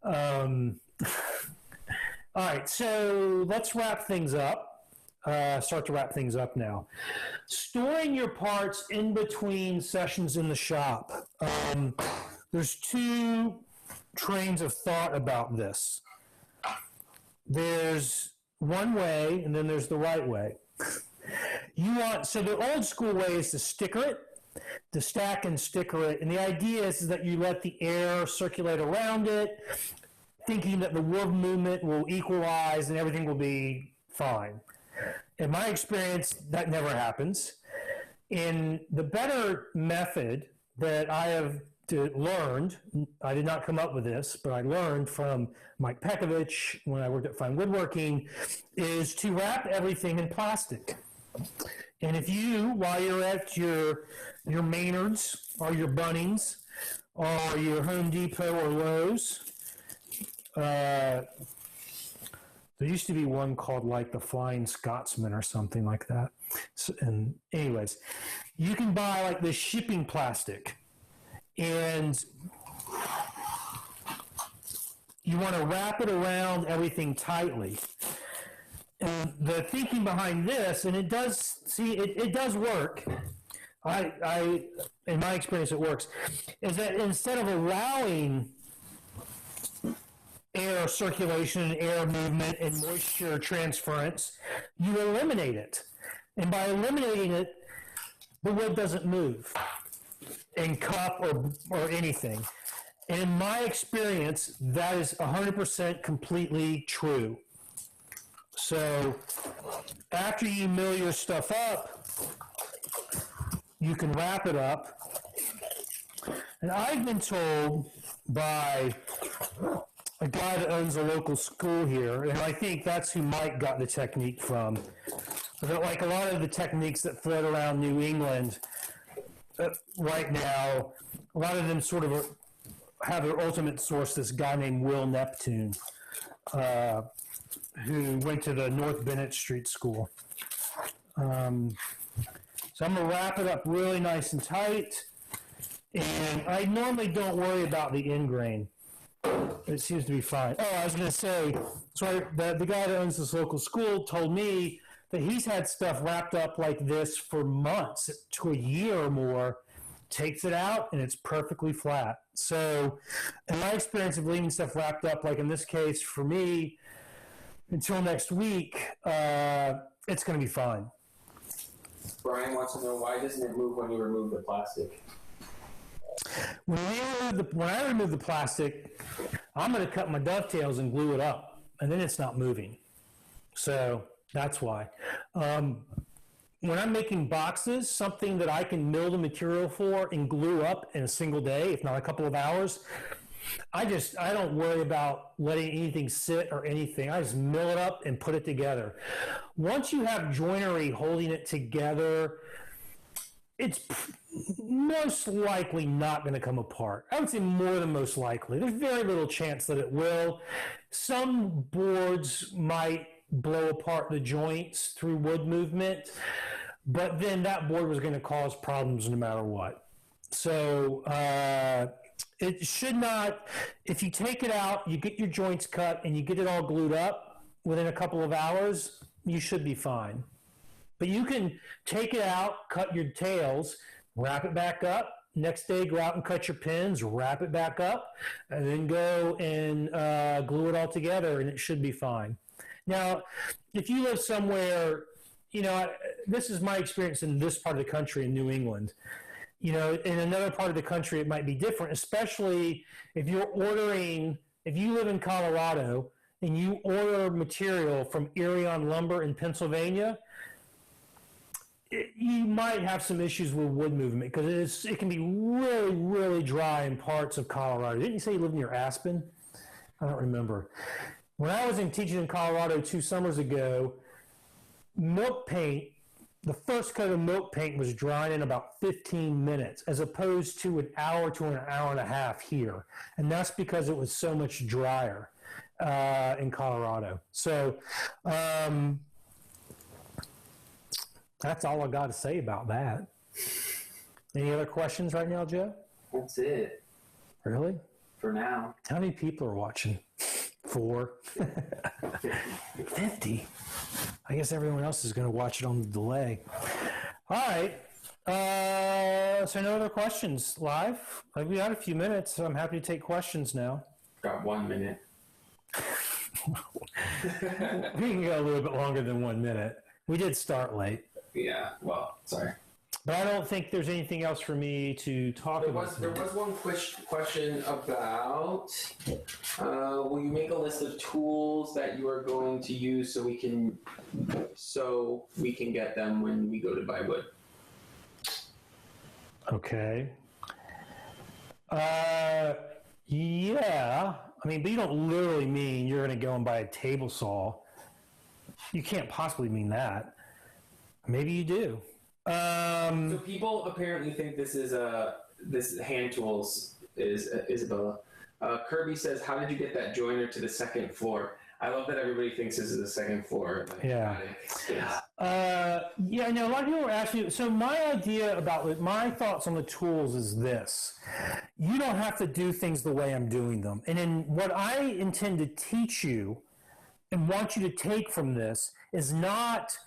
All right, so let's wrap things up. Start to wrap things up now. Storing your parts in between sessions in the shop. There's two trains of thought about this. There's one way, and then there's the right way. So the old school way is to sticker it, to stack and sticker it, and the idea is that you let the air circulate around it, thinking that the wood movement will equalize and everything will be fine. In my experience, that never happens. In the better method that I have learned, I did not come up with this, but I learned from Mike Pekovich when I worked at Fine Woodworking, is to wrap everything in plastic. And if you, while you're at your Maynard's or your Bunnings or your Home Depot or Lowe's, There used to be one called like the Flying Scotsman or something like that. So, and anyways, you can buy like this shipping plastic, and you want to wrap it around everything tightly. And the thinking behind this, and it does, it does work. In my experience, it works, is that instead of allowing air circulation, air movement, and moisture transference, you eliminate it. And by eliminating it, the wood doesn't move and cup or anything. And in my experience, that is 100% completely true. So after you mill your stuff up, you can wrap it up. And I've been told by a guy that owns a local school here, and I think that's who Mike got the technique from, that like a lot of the techniques that float around New England right now, a lot of them sort of have their ultimate source, this guy named Will Neptune, who went to the North Bennett Street School. So I'm going to wrap it up really nice and tight, and I normally don't worry about the Endgrain. It seems to be fine. Oh, I was going to say, so the guy that owns this local school told me that he's had stuff wrapped up like this for months, to a year or more, takes it out, and it's perfectly flat. So in my experience of leaving stuff wrapped up, like in this case for me, until next week, it's going to be fine. Brian wants to know, why doesn't it move when you remove the plastic? When I remove the plastic, I'm going to cut my dovetails and glue it up, and then it's not moving. So that's why. When I'm making boxes, something that I can mill the material for and glue up in a single day, if not a couple of hours, I don't worry about letting anything sit or anything. I just mill it up and put it together. Once you have joinery holding it together, it's most likely not going to come apart. I would say more than most likely. There's very little chance that it will. Some boards might blow apart the joints through wood movement, but then that board was going to cause problems no matter what. So it should not, if you take it out, you get your joints cut, and you get it all glued up within a couple of hours, you should be fine. But you can take it out, cut your tails, wrap it back up. Next day, go out and cut your pins, wrap it back up, and then go and glue it all together, and it should be fine. Now, if you live somewhere, this is my experience in this part of the country in New England. In another part of the country, it might be different, especially if you live in Colorado and you order material from Irion Lumber in Pennsylvania, you might have some issues with wood movement because it can be really, really dry in parts of Colorado. Didn't you say you live near Aspen? I don't remember. When I was teaching in Colorado 2 summers ago, milk paint, the first coat of milk paint was drying in about 15 minutes, as opposed to an hour to an hour and a half here. And that's because it was so much drier in Colorado. So that's all I got to say about that. Any other questions right now, Joe? That's it. Really? For now. How many people are watching? 4. 50. I guess everyone else is going to watch it on the delay. All right. So no other questions live? We got a few minutes, so I'm happy to take questions now. Got 1 minute. We can go a little bit longer than 1 minute. We did start late. Yeah, well, sorry. But I don't think there's anything else for me to talk about. There was one question about, will you make a list of tools that you are going to use so we can get them when we go to buy wood? Okay. Yeah. But you don't literally mean you're going to go and buy a table saw. You can't possibly mean that. Maybe you do. So people apparently think this is hand tools, is Isabella. Kirby says, how did you get that joiner to the second floor? I love that everybody thinks this is the second floor. Like, Yeah. Yeah, no, a lot of people are asking. So my idea about my thoughts on the tools is this: you don't have to do things the way I'm doing them. And then what I intend to teach you and want you to take from this is not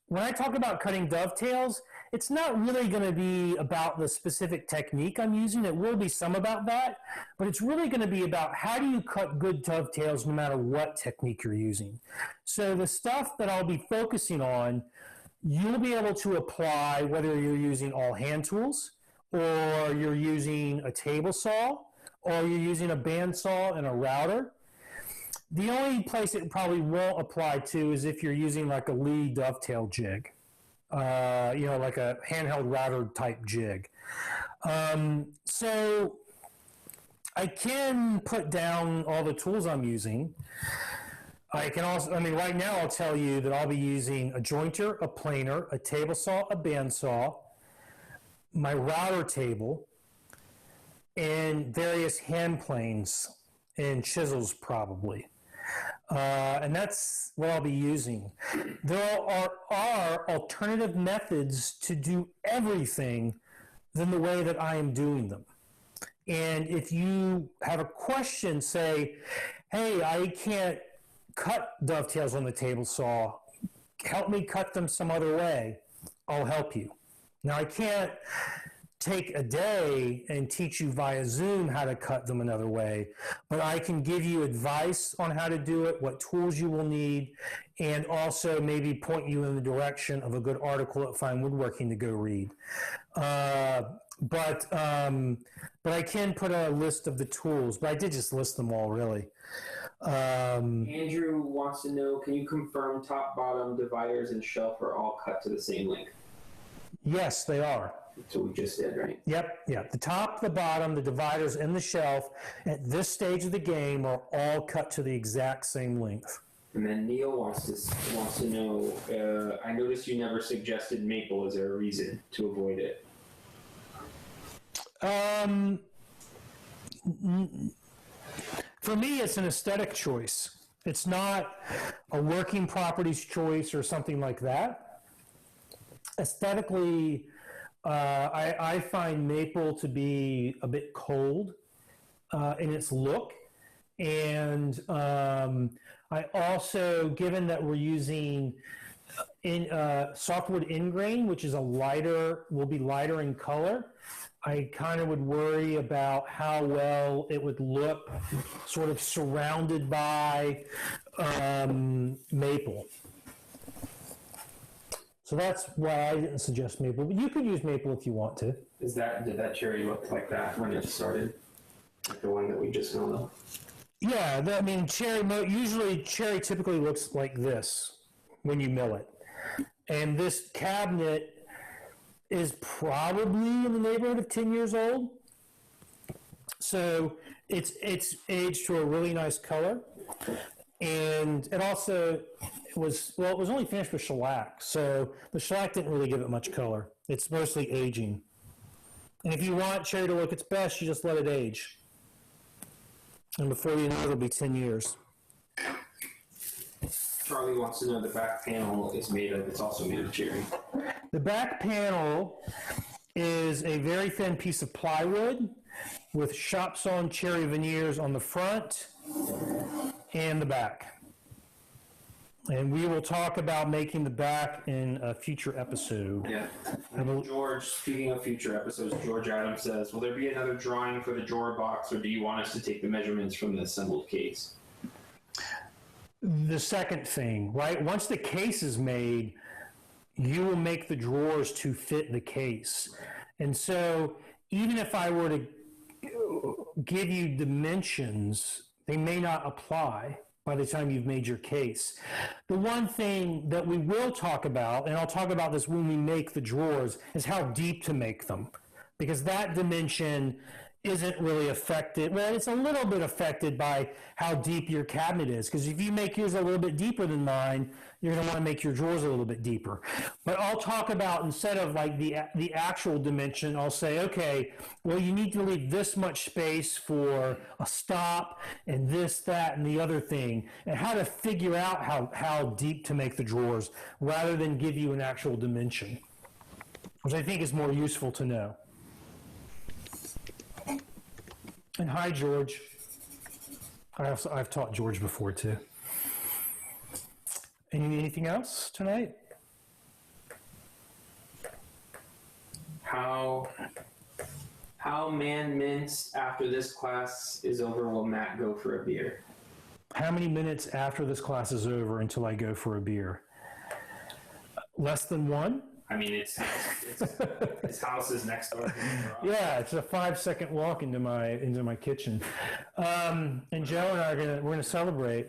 when I talk about cutting dovetails, it's not really going to be about the specific technique I'm using. It will be some about that, but it's really going to be about how do you cut good dovetails no matter what technique you're using. So the stuff that I'll be focusing on, you'll be able to apply whether you're using all hand tools or you're using a table saw or you're using a bandsaw and a router. The only place it probably won't apply to is if you're using like a Lee dovetail jig. Like a handheld router type jig. So I can put down all the tools I'm using. I can also, right now I'll tell you that I'll be using a jointer, a planer, a table saw, a bandsaw, my router table, and various hand planes and chisels probably. And that's what I'll be using. There are alternative methods to do everything than the way that I am doing them. And if you have a question, say, hey, I can't cut dovetails on the table saw. Help me cut them some other way. I'll help you. Now, I can't take a day and teach you via Zoom how to cut them another way, but I can give you advice on how to do it, what tools you will need, and also maybe point you in the direction of a good article at Fine Woodworking to go read. But I can put a list of the tools, but I did just list them all, really. Andrew wants to know, can you confirm top, bottom, dividers, and shelf are all cut to the same length? Yes, they are. So we just did, right? Yep. The top, the bottom, the dividers, and the shelf at this stage of the game are all cut to the exact same length. And then Neil wants to know, I noticed you never suggested maple. Is there a reason to avoid it? For me, it's an aesthetic choice. It's not a working properties choice or something like that. Aesthetically, I find maple to be a bit cold in its look. And I also, given that we're using softwood Endgrain, which is will be lighter in color, I kind of would worry about how well it would look sort of surrounded by maple. So that's why I didn't suggest maple, but you could use maple if you want to. Did that cherry look like that when it started? Like the one that we just milled? Yeah, cherry typically looks like this when you mill it. And this cabinet is probably in the neighborhood of 10 years old. So it's aged to a really nice color. And it also was only finished with shellac. So the shellac didn't really give it much color. It's mostly aging. And if you want cherry to look its best, you just let it age. And before you know it, it'll be 10 years. Charlie wants to know the back panel it's also made of cherry. The back panel is a very thin piece of plywood with shop sawn cherry veneers on the front and the back. And we will talk about making the back in a future episode. Yeah. George, speaking of future episodes, George Adams says, will there be another drawing for the drawer box, or do you want us to take the measurements from the assembled case? The second thing, right? Once the case is made, you will make the drawers to fit the case. And so even if I were to give you dimensions, they may not apply by the time you've made your case. The one thing that we will talk about, and I'll talk about this when we make the drawers, is how deep to make them. Because that dimension isn't really affected. Well, it's a little bit affected by how deep your cabinet is, because if you make yours a little bit deeper than mine, you're going to want to make your drawers a little bit deeper. But I'll talk about, instead of like the actual dimension, I'll say, okay, well, you need to leave this much space for a stop and this, that, and the other thing, and how to figure out how deep to make the drawers rather than give you an actual dimension, which I think is more useful to know. And hi, George. I've taught George before too. Anything else tonight? How minutes after this class is over will Matt go for a beer? How many minutes after this class is over until I go for a beer? Less than one? I mean, his house is next door. Yeah, it's a 5-second walk into my kitchen. And Joe and I we're gonna celebrate.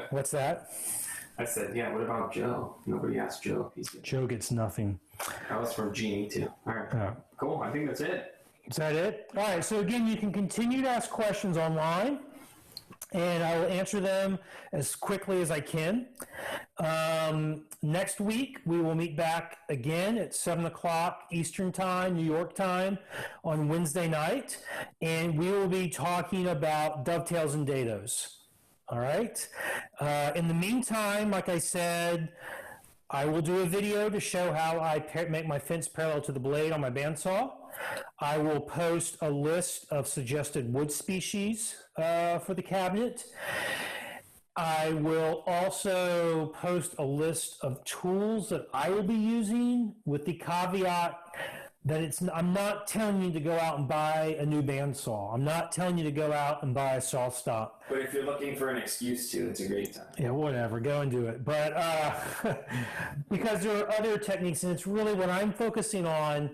What's that? I said, yeah. What about Joe? Nobody asked Joe. Joe gets nothing. That was from Jeannie too. All right, cool. I think that's it. Is that it? All right. So again, you can continue to ask questions online, and I will answer them as quickly as I can. Next week, we will meet back again at 7 o'clock Eastern Time, New York time, on Wednesday night, and we will be talking about dovetails and dados. All right? In the meantime, like I said, I will do a video to show how I make my fence parallel to the blade on my bandsaw. I will post a list of suggested wood species for the cabinet. I will also post a list of tools that I will be using, with the caveat that I'm not telling you to go out and buy a new bandsaw. I'm not telling you to go out and buy a saw stop. But if you're looking for an excuse to, it's a great time. Yeah, whatever, go and do it. But because there are other techniques, and it's really what I'm focusing on.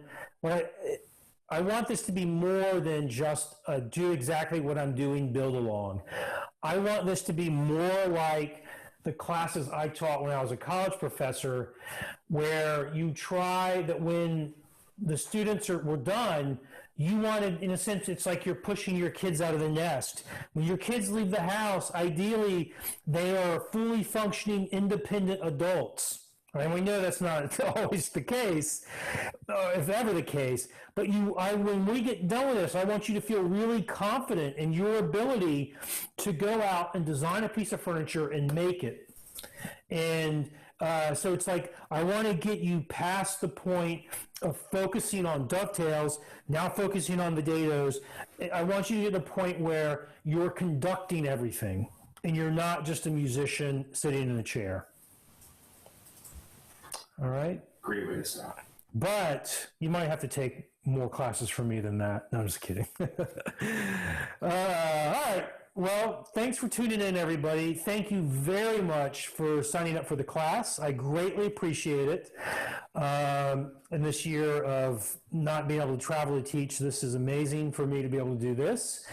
I want this to be more than just do exactly what I'm doing, build along. I want this to be more like the classes I taught when I was a college professor, where you try that when the students were done, you wanted, in a sense, it's like you're pushing your kids out of the nest. When your kids leave the house, ideally, they are fully functioning, independent adults. And we know that's not always the case, if ever the case. But when we get done with this, I want you to feel really confident in your ability to go out and design a piece of furniture and make it. And so it's like, I want to get you past the point of focusing on dovetails, now focusing on the dados. I want you to get to the point where you're conducting everything, and you're not just a musician sitting in a chair. All right? Great way to start. But you might have to take more classes from me than that. No, I'm just kidding. All right. Well, thanks for tuning in, everybody. Thank you very much for signing up for the class. I greatly appreciate it. In this year of not being able to travel to teach, this is amazing for me to be able to do this.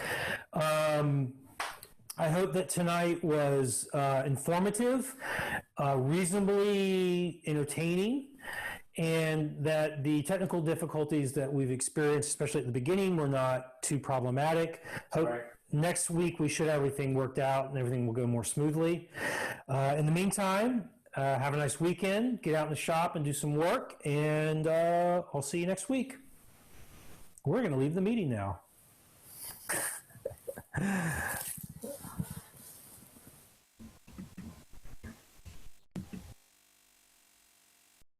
I hope that tonight was informative, reasonably entertaining, and that the technical difficulties that we've experienced, especially at the beginning, were not too problematic. Hope next week we should have everything worked out and everything will go more smoothly. In the meantime, have a nice weekend, get out in the shop and do some work, and I'll see you next week. We're going to leave the meeting now.